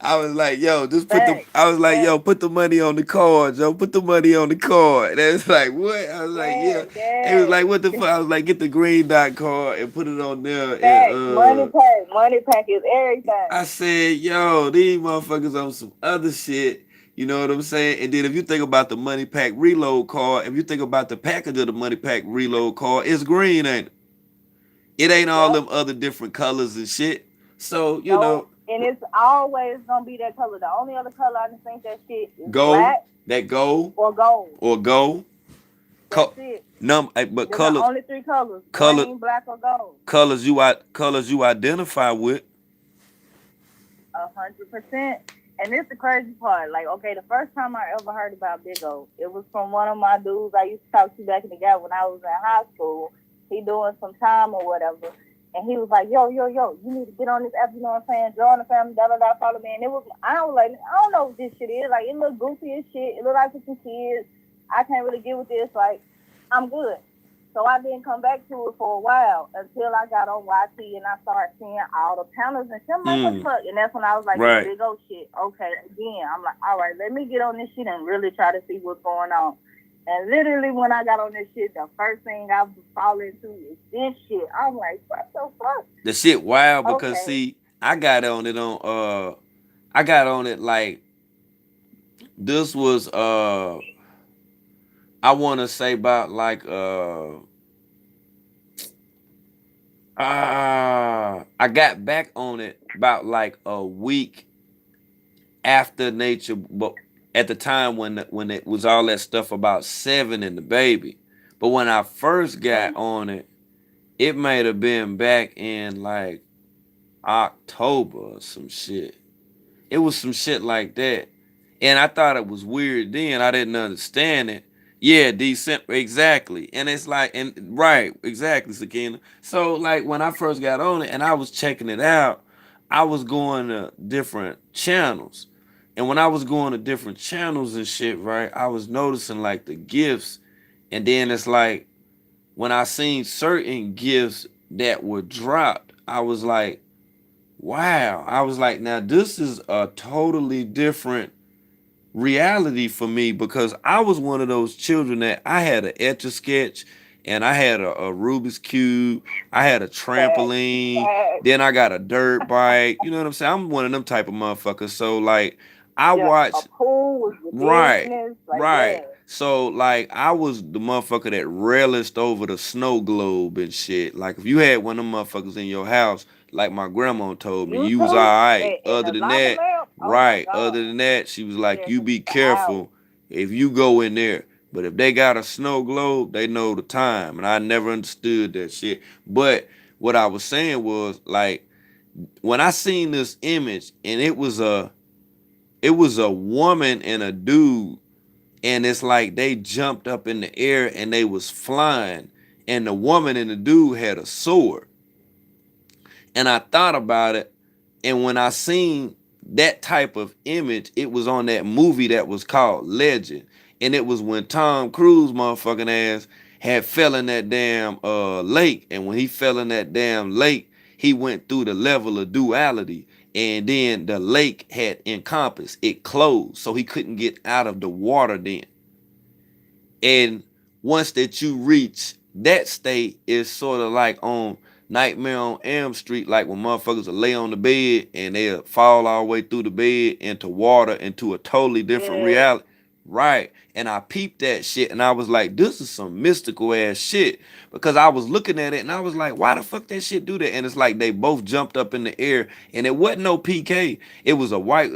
I was like, yo, just put the. Facts. I was like, yo, Facts. put the money on the card, yo. Put the money on the card. They was like, what? I was like, Yeah. yeah. They was Yeah. like, what the fuck? I was like, get the green dot card and put it on there. And Facts. Money pack. Money pack is everything. I said, yo, these motherfuckers on some other shit. You know what I'm saying? And then if you think about the money pack reload card, if you think about the package of the money pack reload card, it's green, ain't it? It ain't all Yep. them other different colors and shit. So, Nope. And it's always gonna be that color. The only other color I can think that shit is gold, black that gold or gold. or gold, That's co- it. but They're the colors, only three colors: color, green, black, or gold. colors you identify with. 100%. And this the crazy part. Like, okay, the first time I ever heard about Big O, it was from one of my dudes I used to talk to back in the day when I was in high school. He doing some time or whatever. And he was like, yo, you need to get on this app, you know what I'm saying? Join the family, follow me. And it was, I was like, I don't know what this shit is. Like, it look goofy as shit. It look like for some kids. I can't really get with this. Like, I'm good. So I didn't come back to it for a while until I got on YT and I started seeing all the panels and shit. I'm like, what the Mm, fuck? And that's when I was like, this right. big old shit. Okay, again, I'm like, all right, let me get on this shit and really try to see what's going on. And literally when I got on this shit, the first thing I fall into is this shit. I'm like, what the fuck? The shit wild because Okay. see, I got on it like this was I want to say about like I got back on it about like a week after nature, but at the time when it was all that stuff about Seven and the baby. But when I first got Mm-hmm. on it, it might have been back in like October or some shit. It was some shit like that. And I thought it was weird then. I didn't understand it. Yeah, decent exactly. And it's like and right, exactly, Sakina. So like when I first got on it and I was checking it out, I was going to different channels. And when I was going to different channels and shit, right, I was noticing like the gifts and then it's like when I seen certain gifts that were dropped, I was like, wow. I was like, now this is a totally different reality for me because I was one of those children that I had an etch a sketch and I had a Rubik's Cube, I had a Facts. trampoline, Facts. then I got a dirt bike. You know what I'm saying? I'm one of them type of motherfuckers. So like I Yeah, a watch. pool was the Right, business. Like, right. yeah. So like I was the motherfucker that relished over the snow globe and shit. Like if you had one of them motherfuckers in your house, like my grandma told me, You you was too? alright. And Other the than lava that, lamp? Oh my right. Other God. than that, she was like, Yeah, you 'cause be out. careful if you go in there. But if they got a snow globe, they know the time. And I never understood that shit. But what I was saying was like when I seen this image and it was a woman and a dude and it's like they jumped up in the air and they was flying and the woman and the dude had a sword and I thought about it and when I seen that type of image it was on that movie that was called Legend and it was when Tom Cruise motherfucking ass had fell in that damn lake and when he fell in that damn lake he went through the level of duality and then the lake had encompassed it closed so he couldn't get out of the water then. And once that you reach that state, it's sort of like on Nightmare on Elm Street, like when motherfuckers will lay on the bed and they'll fall all the way through the bed into water into a totally different Yeah. reality. Right. And I peeped that shit and I was like, this is some mystical ass shit. Because I was looking at it and I was like, why the fuck that shit do that? And it's like they both jumped up in the air and it wasn't no PK. It was a white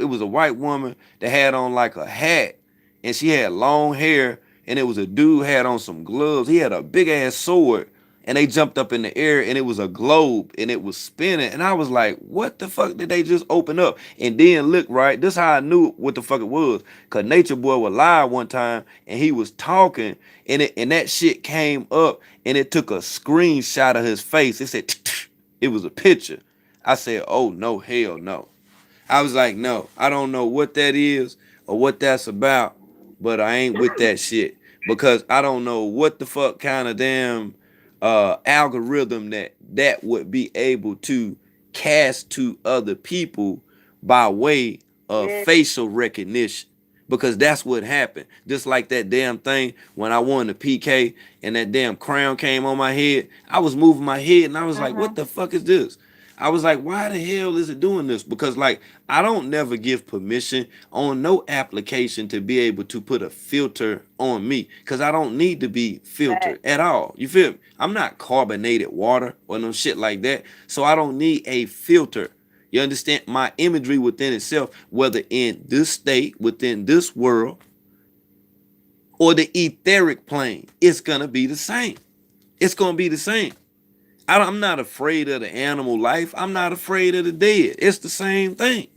woman that had on like a hat and she had long hair and it was a dude had on some gloves. He had a big ass sword, and they jumped up in the air, and it was a globe, and it was spinning. And I was like, "What the fuck did they just open up?" And then look, right, this how I knew what the fuck it was. Cause Nature Boy was live one time, and he was talking, and that shit came up, and it took a screenshot of his face. It said, it was a picture. I said, "Oh no, hell no." I was like, no, I don't know what that is or what that's about, but I ain't with that shit because I don't know what the fuck kind of damn algorithm that would be able to cast to other people by way of Yeah. facial recognition. Because that's what happened. Just like that damn thing when I won the PK and that damn crown came on my head. I was moving my head and I was like, what Mm-hmm. the fuck is this? I was like, why the hell is it doing this? Because like I don't never give permission on no application to be able to put a filter on me. Cause I don't need to be filtered Facts. at all. You feel me? I'm not carbonated water or no shit like that. So I don't need a filter. You understand my imagery within itself, whether in this state, within this world, or the etheric plane, it's gonna be the same. It's gonna be the same. I'm not afraid of the animal life. I'm not afraid of the dead. It's the same thing.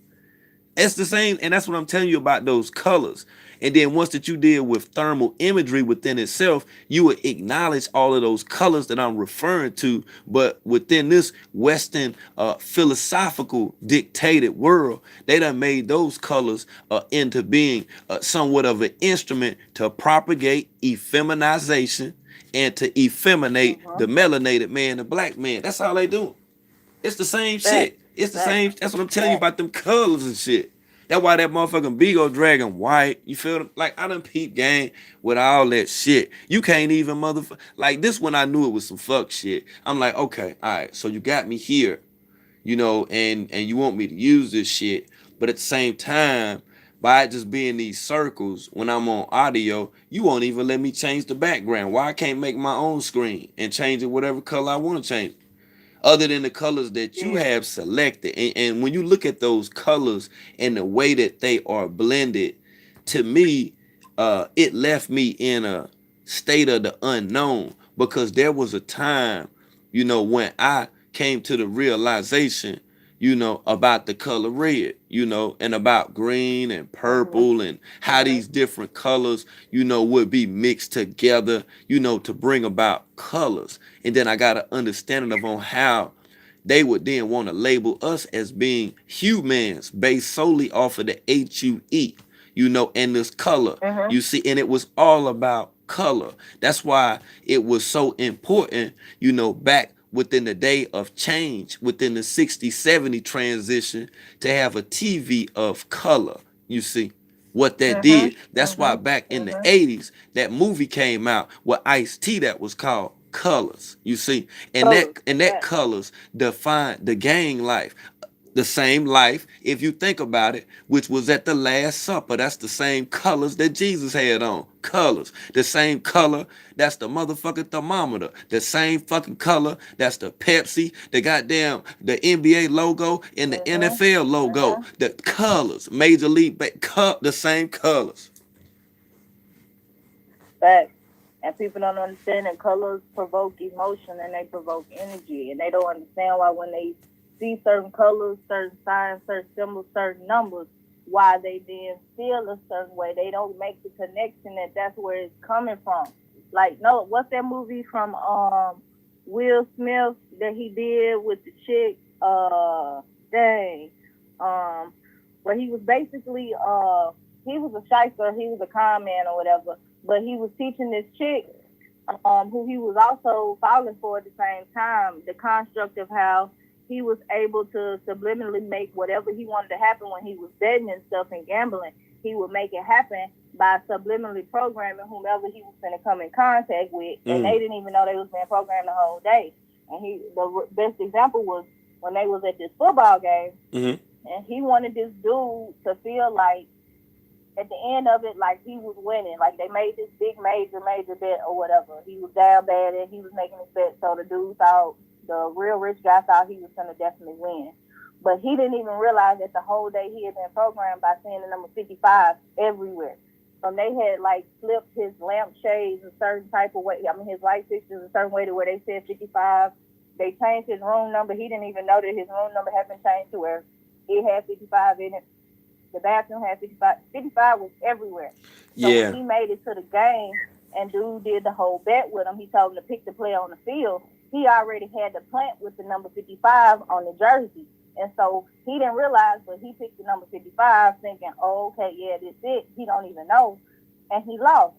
It's the same, and that's what I'm telling you about those colors. And then once that you deal with thermal imagery within itself, you would acknowledge all of those colors that I'm referring to. But within this Western philosophical dictated world, they done made those colors into being somewhat of an instrument to propagate effeminization and to effeminate the Mm-hmm. melanated man, the black man. That's all they do. It's the same Facts. shit. It's the Facts. same. That's what I'm telling you Facts. about them colors and shit. That's why that motherfucking Beagle dragon white. You feel them? Like I done peep game with all that shit. You can't even motherfucker. Like this when I knew it was some fuck shit. I'm like, okay, all right. So you got me here, and you want me to use this shit, but at the same time, by it just being these circles when I'm on audio, you won't even let me change the background. Why I can't make my own screen and change it whatever color I want to change? Other than the colors that you Yeah. have selected. And when you look at those colors and the way that they are blended, to me, it left me in a state of the unknown because there was a time, when I came to the realization, about the color red, and about green and Mm-hmm. purple and how Mm-hmm. these different colors, would be mixed together, to bring about colors. And then I got an understanding of on how they would then want to label us as being humans based solely off of the HUE, and this color. Mm-hmm. You see, and it was all about color. That's why it was so important, you know, back within the day of change, within the 60, 70 transition, to have a TV of color. You see what that Mhm. did. That's why Mhm. back in the Mhm. 80s, that movie came out with Ice-T that was called Colors. You see, and Colors. that colors defined the gang life, the same life, if you think about it, which was at the Last Supper. That's the same colors that Jesus had on. Colors. The same color that's the motherfucking thermometer. The same fucking color that's the Pepsi, the goddamn, the NBA logo, and the Mhm. NFL logo. Mhm. The colors. Major League, the same colors. Facts. And people don't understand that colors provoke emotion and they provoke energy. And they don't understand why when they see certain colors, certain signs, certain symbols, certain numbers, why they then feel a certain way. They don't make the connection that that's where it's coming from. Like, no, what's that movie from Will Smith that he did with the chick? Dang. Um, where he was basically he was a shyster, he was a con man or whatever, but he was teaching this chick, who he was also falling for at the same time, the construct of how he was able to subliminally make whatever he wanted to happen when he was betting and stuff and gambling. He would make it happen by subliminally programming whomever he was going to come in contact with, and they Mm. didn't even know they was being programmed the whole day. And the best example was when they was at this football game, Mm-hmm. and he wanted this dude to feel like at the end of it, like he was winning. Like they made this big major bet or whatever. He was down bad and he was making his bet. So the dude thought, the real rich guy thought he was gonna definitely win. But he didn't even realize that the whole day he had been programmed by seeing the number 55 everywhere. They had like flipped his lampshades a certain type of way. I mean, his light fixtures a certain way to where they said 55. They changed his room number. He didn't even know that his room number had been changed to where it had 55 in it. The bathroom had 55. 55 was everywhere. So when Yeah. he made it to the game and dude did the whole bet with him, he told him to pick the player on the field. He already had the plant with the number 55 on the jersey. And so he didn't realize, but he picked the number 55 thinking, oh, okay, yeah, this is it. He don't even know. And he lost.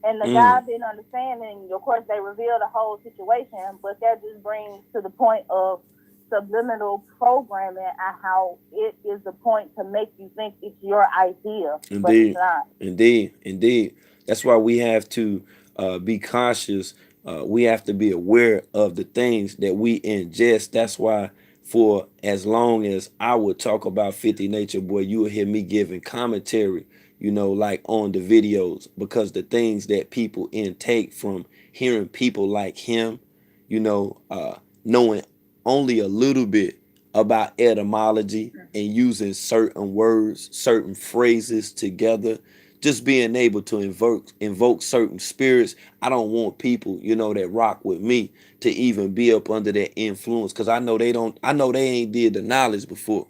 And the guy Mm. didn't understand, and of course they revealed the whole situation. But that just brings to the point of subliminal programming and how it is the point to make you think it's your idea, but it's Indeed, not. indeed, indeed. That's why we have to be cautious. We have to be aware of the things that we ingest. That's why, for as long as I would talk about 50 Nature Boy, you will hear me giving commentary, you know, like on the videos, because the things that people intake from hearing people like him, you know, knowing only a little bit about etymology and using certain words, certain phrases together, just being able to invoke certain spirits. I don't want people, you know, that rock with me to even be up under that influence, because I know they don't. I know they ain't did the knowledge before.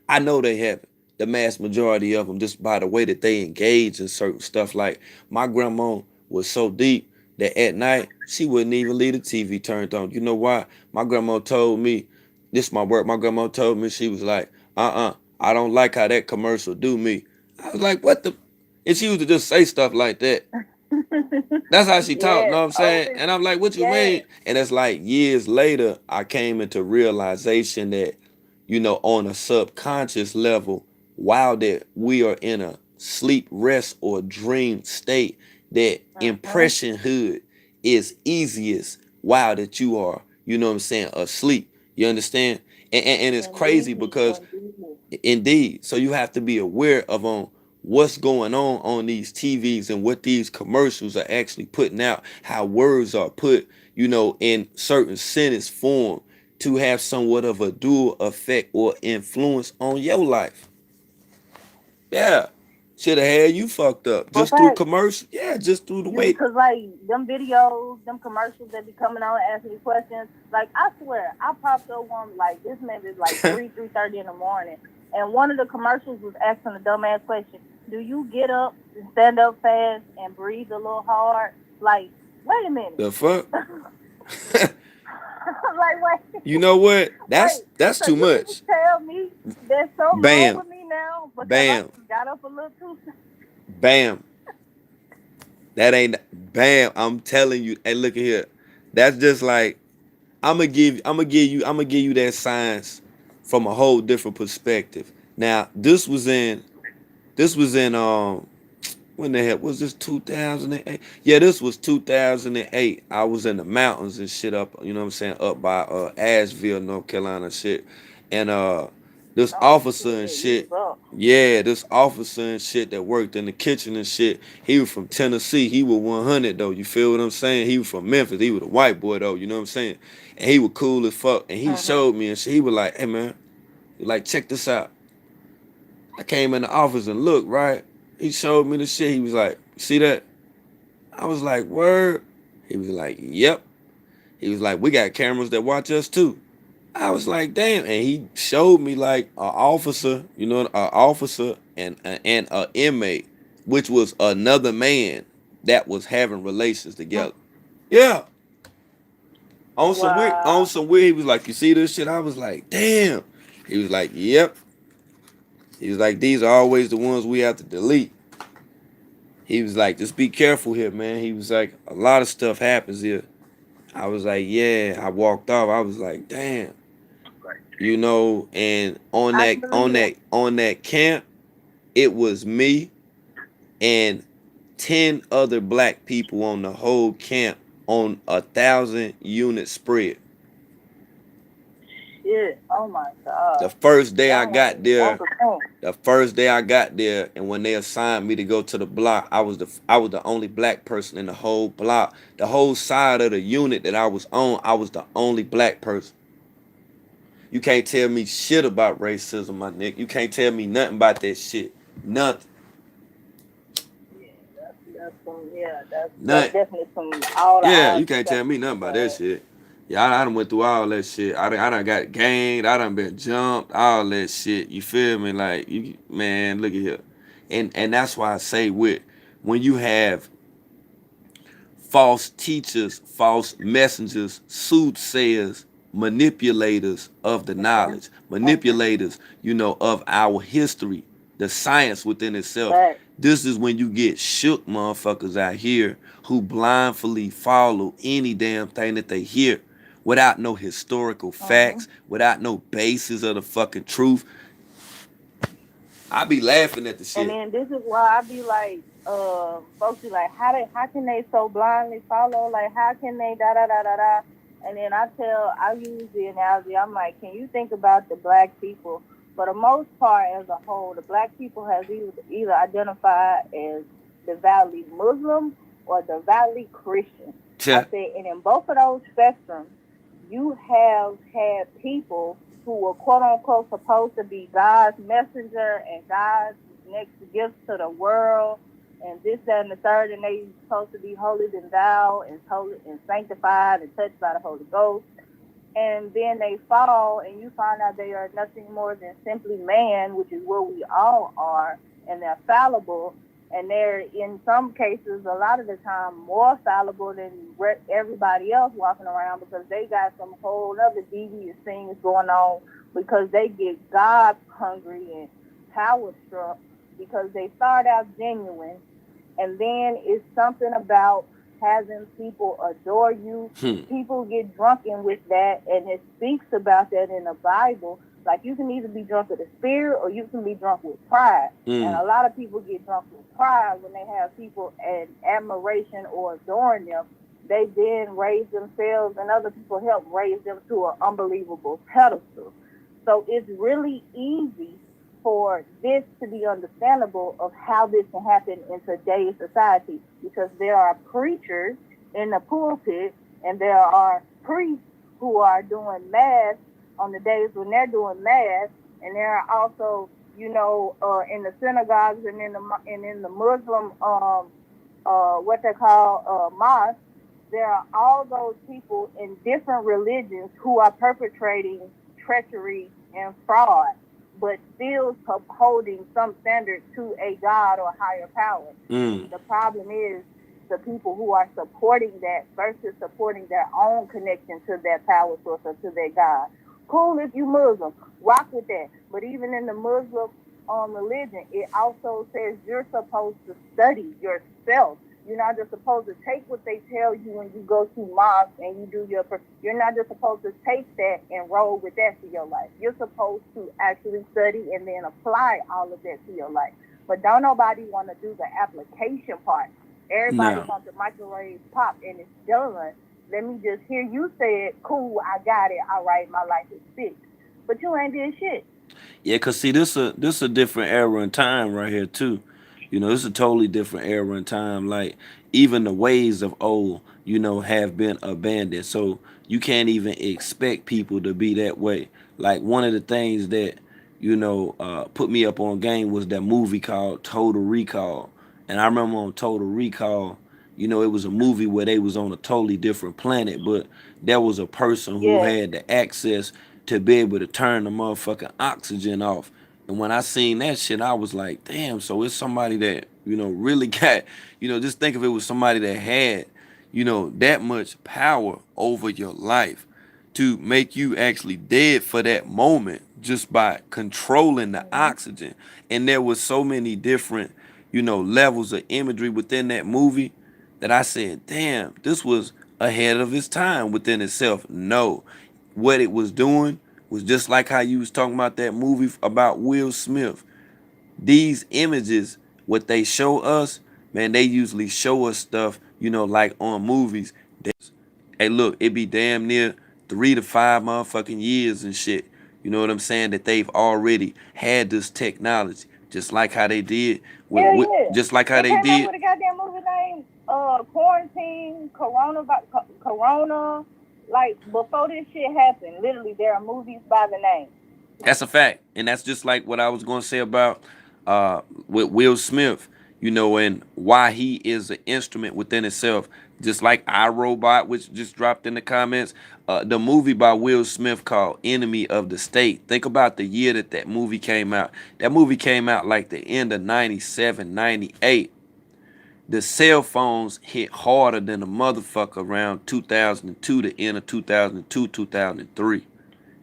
I know they haven't. The mass majority of them, just by the way that they engage in certain stuff. Like my grandma was so deep that at night she wouldn't even leave the TV turned on. You know why? My grandma told me, this is my work. My grandma told me, she was like, I don't like how that commercial do me. I was like, what the? And she used to just say stuff like that. That's how she talked, know Yes, what I'm old saying? And I'm like, what you mean? yes. And it's like years later, I came into realization that, you know, on a subconscious level, while that we are in a sleep, rest, or dream state, that Mm-hmm. impression hood is easiest while that you are, you know what I'm saying, asleep. You understand? And it's crazy Indeed, because indeed. indeed. So you have to be aware of what's going on these TVs and what these commercials are actually putting out, how words are put, you know, in certain sentence form to have somewhat of a dual effect or influence on your life. Yeah. Should have had you fucked up Well, just through fact, commercial. Yeah, just through the you way. cause like them videos, them commercials that be coming on asking you questions. Like I swear, I popped up one like this maybe it's like 3:30 in the morning, and one of the commercials was asking a dumbass question: do you get up and stand up fast and breathe a little hard? Like, wait a minute. The fuck? Like, You wait, know what? wait. That's So too you mean to much. tell me there's something wrong Bam. with me now because I Bam. got up a little too? Bam. That ain't bam. I'm telling you. Hey, look at here. That's just like I'm gonna give you that science from a whole different perspective. Now, this was in when the hell was this 2008? Yeah, this was 2008. I was in the mountains and shit up, you know what I'm saying, up by Asheville, North Carolina shit. And this Oh officer and shit, you was shit, up. yeah, this officer and shit that worked in the kitchen and shit, he was from Tennessee. He was 100 though, you feel what I'm saying? He was from Memphis. He was a white boy though, you know what I'm saying? And he was cool as fuck. And he Mhm. showed me and shit. He was like, hey man, like check this out. I came in the office and looked, right? He showed me the shit. He was like, see that? I was like, word? He was like, yep. He was like, we got cameras that watch us too. I was like, damn. And he showed me like an officer, you know, an officer and a inmate, which was another man that was having relations together. Yeah. On Wow. some weird, he was like, you see this shit? I was like, damn. He was like, yep. He was like, these are always the ones we have to delete. He was like, just be careful here, man. He was like, a lot of stuff happens here. I was like, yeah. I walked off. I was like, damn. You know, and on I that can on believe that. that on that camp, it was me and 10 other black people on the whole camp on 1,000 unit spread. Shit. Oh my The god. first day I Y'all ain't got even want there, to think. the first day I got there, and when they assigned me to go to the block, I was the only black person in the whole block. The whole side of the unit that I was on, I was the only black person. You can't tell me shit about racism, my nigga. You can't tell me nothing about that shit. Nothing. Yeah, that's some. Yeah, that's Nothing. definitely some all the Yeah, odds you can't tell me spectrum. nothing about that But shit. Yeah, I done went through all that shit. I done got ganged. I done been jumped. All that shit. You feel me? Like, you, man, look at here. And that's why I say when you have false teachers, false messengers, soothsayers, manipulators of the knowledge, manipulators, of our history, the science within itself. but This is when you get shook motherfuckers out here who blindly follow any damn thing that they hear without no historical mhm. facts, without no basis of the fucking truth. I be laughing at the And shit. then this is why I be like, folks be like, how can they so blindly follow? Like, how can they da da da da da? And then I use the analogy. I'm like, can you think about the black people? For the most part, as a whole, the black people has either identified as devoutly Muslim or devoutly Christian. I Yeah. said, and in both of those spectrums, you have had people who were quote unquote supposed to be God's messenger and God's next gift to the world and this, that, and the third, and they supposed to be holy than thou and holy and sanctified and touched by the Holy Ghost. And then they fall and you find out they are nothing more than simply man, which is what we all are, and they're fallible. And they're in some cases, a lot of the time, more fallible than everybody else walking around because they got some whole other devious things going on because they get God hungry and power struck because they start out genuine and then it's something about having people adore you. Hmm. People get drunken with that, and it speaks about that in the Bible. Like you can either be drunk with the spirit or you can be drunk with pride. And Mm. a lot of people get drunk with pride when they have people and admiration or adoring them. They then raise themselves, and other people help raise them to an unbelievable pedestal. So it's really easy for this to be understandable of how this can happen in today's society because there are preachers in the pulpit and there are priests who are doing mass on the days when they're doing mass and there are also in the synagogues and in the Muslim what they call mosques there are all those people in different religions who are perpetrating treachery and fraud but still upholding some standard to a God or higher power. Mm. The problem is the people who are supporting that versus supporting their own connection to their power source or to their God. Cool if you Muslim, rock with that. But even in the Muslim religion, it also says you're supposed to study yourself You're not just supposed to take what they tell you when you go to mosque and you do your. You're not just supposed to take that and roll with that for your life. You're supposed to actually study and then apply all of that to your life. But don't nobody want to do the application part. Everybody Now, wants the microwave pop and it's done. Let me just hear you say it. Cool, I got it. All right, my life is fixed. But you ain't did shit. yeah, cause see, this a different era and time right here too. You know, it's a totally different era and time. Like even the ways of old, have been abandoned. So you can't even expect people to be that way. Like one of the things that put me up on game was that movie called Total Recall, and I remember on Total Recall, it was a movie where they was on a totally different planet, but there was a person who Yeah, had the access to be able to turn the motherfucking oxygen off. And when I seen that shit, I was like, damn, so it's somebody that, really got, just think if it was somebody that had, that much power over your life to make you actually dead for that moment just by controlling the hmm oxygen. And there was so many different, levels of imagery within that movie that I said, damn, this was ahead of its time within itself. No, what it was doing was just like how you was talking about that movie about Will Smith. These images, what they show us, man, they usually show us stuff, like on movies. Hey, look, it be damn near 3 to 5 motherfucking years and shit. You know what I'm saying? That they've already had this technology, just like how they did hell yeah. just like how It they came out did. with a goddamn movie named Quarantine, Corona. Like before this shit happened, literally there are movies by the name. That's a fact, and that's just like what I was going to say about uh, with Will Smith, and why he is an instrument within itself. Just like iRobot, which just dropped in the comments, the movie by Will Smith called "Enemy of the State." Think about the year that movie came out. That movie came out like the end of '97, '98. The cell phones hit harder than a motherfucker around 2002, the end of 2002, 2003. You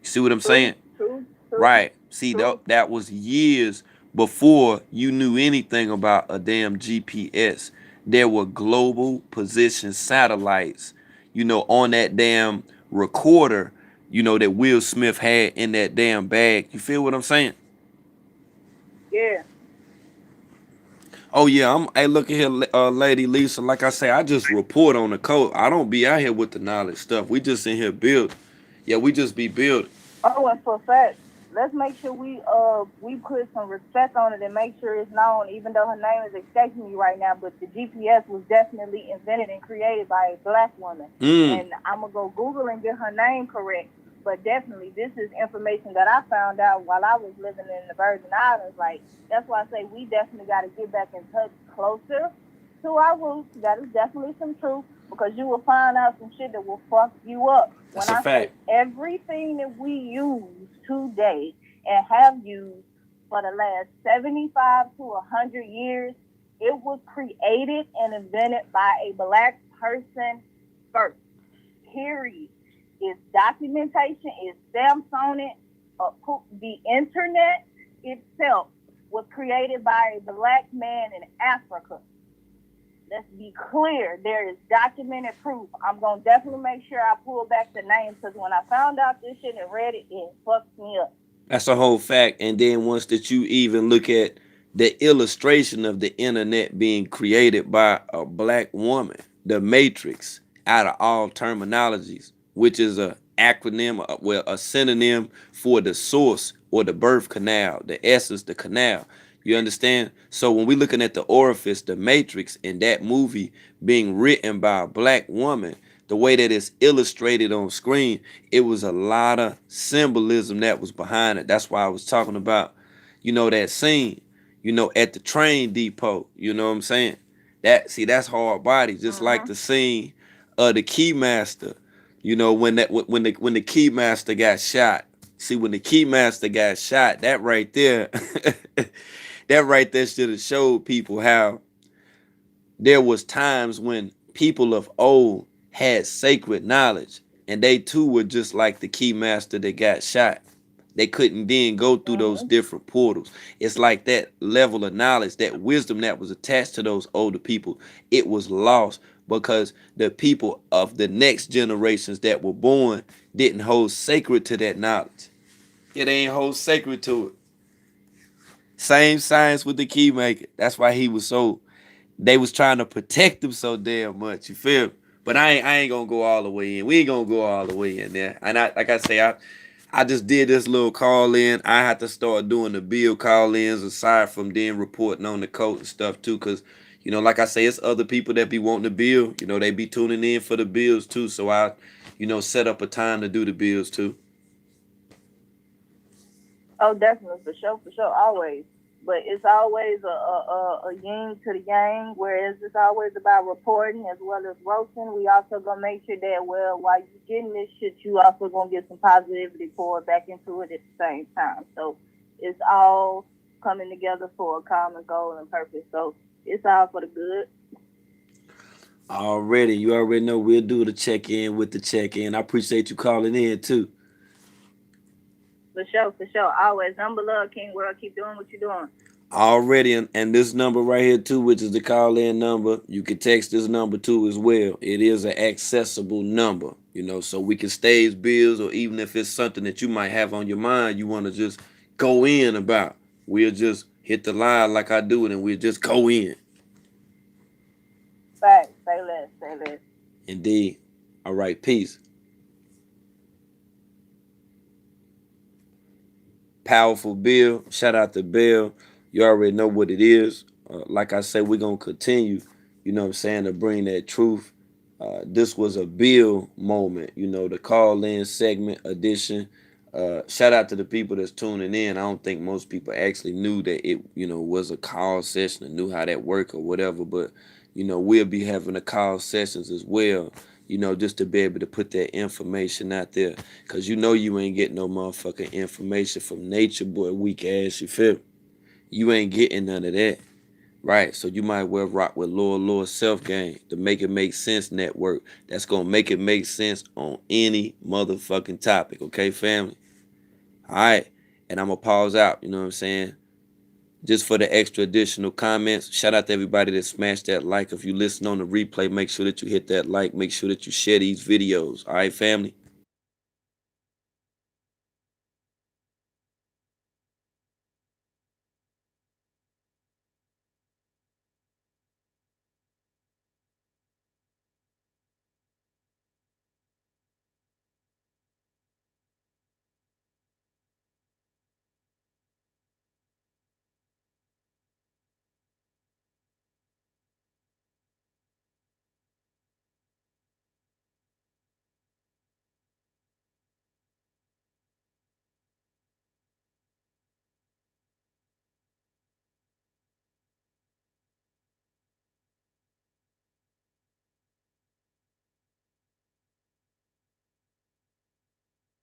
see what I'm True, saying? true, true, Right. See, true. that was years before you knew anything about a damn GPS. There were global position satellites, on that damn recorder, that Will Smith had in that damn bag. You feel what I'm saying? Yeah. Oh yeah, Hey, look at here, Lady Lisa. Like I say, I just report on the code. I don't be out here with the knowledge stuff. We just in here build. Yeah, we just be building. Oh, and for fact, let's make sure we put some respect on it and make sure it's known. Even though her name is escaping me right now, but the GPS was definitely invented and created by a black woman. Mm. And I'm gonna go Google and get her name correct. But definitely, this is information that I found out while I was living in the Virgin Islands. Like that's why I say we definitely got to get back in touch closer to our roots. That is definitely some truth because you will find out some shit that will fuck you up. When That's a I say fact. everything that we use today and have used for the last 75 to 100 years, it was created and invented by a black person first. Period. It's documentation, it's stamps on it. The internet itself was created by a black man in Africa. Let's be clear. There is documented proof. I'm gonna definitely make sure I pull back the names because when I found out this shit and read it, it fucked me up. That's a whole fact. And then once that you even look at the illustration of the internet being created by a black woman, the matrix, out of all terminologies, which is a acronym, well, a synonym for the source or the birth canal, the essence, the canal. You understand? So when we're looking at the orifice, the matrix in that movie being written by a black woman, the way that it's illustrated on screen, it was a lot of symbolism that was behind it. That's why I was talking about, that scene, at the train depot. You know what I'm saying? That's hard body, just like Mm-hmm. the scene of the keymaster. When the keymaster got shot. See, when the keymaster got shot, that right there, that right there should have showed people how there was times when people of old had sacred knowledge, and they too were just like the keymaster that got shot. They couldn't then go through those different portals. It's like that level of knowledge, that wisdom that was attached to those older people, it was lost because the people of the next generations that were born didn't hold sacred to that knowledge. It ain't hold sacred to it. Same science with the key maker. That's why he was so, they was trying to protect him so damn much. You feel me? But I ain't gonna go all the way in. We ain't gonna go all the way in there. And like I say, I just did this little call in. I had to start doing the bill call ins aside from then reporting on the coat and stuff too. Cause, like I say, it's other people that be wanting the bill. They be tuning in for the bills too. So I, set up a time to do the bills too. Oh, definitely, for sure, always. But it's always a yin to the yang, whereas it's always about reporting as well as roasting. We also gonna make sure that, well, while you getting this shit, you also gonna get some positivity poured back into it at the same time. So it's all coming together for a common goal and purpose. So it's all for the good. Already, you already know we'll do the check in with the check in. I appreciate you calling in too. For sure, for sure. Always. Number love, King World. Keep doing what you're doing. Already, and this number right here too, which is the call in number, you can text this number too as well. It is an accessible number, so we can stage bills, or even if it's something that you might have on your mind, you want to just go in about. We'll just hit the line like I do it, and we'll just go in. Facts. Say less. Say less. Indeed. All right. Peace. Powerful Bill. Shout out to Bill. You already know what it is. Like I said, we're going to continue, to bring that truth. This was a Bill moment, the call in segment edition. Shout out to the people that's tuning in. I don't think most people actually knew that it, was a call session and knew how that worked or whatever. But, we'll be having the call sessions as well, just to be able to put that information out there. Because you ain't getting no motherfucking information from nature, boy, weak ass, you feel? You ain't getting none of that. Right, so you might well rock with Lord Self Game, the Make It Make Sense Network. That's going to make it make sense on any motherfucking topic, okay, family? All right, and I'm going to pause out, you know what I'm saying? Just for the extra additional comments, shout out to everybody that smashed that like. If you listen on the replay, make sure that you hit that like. Make sure that you share these videos, all right, family?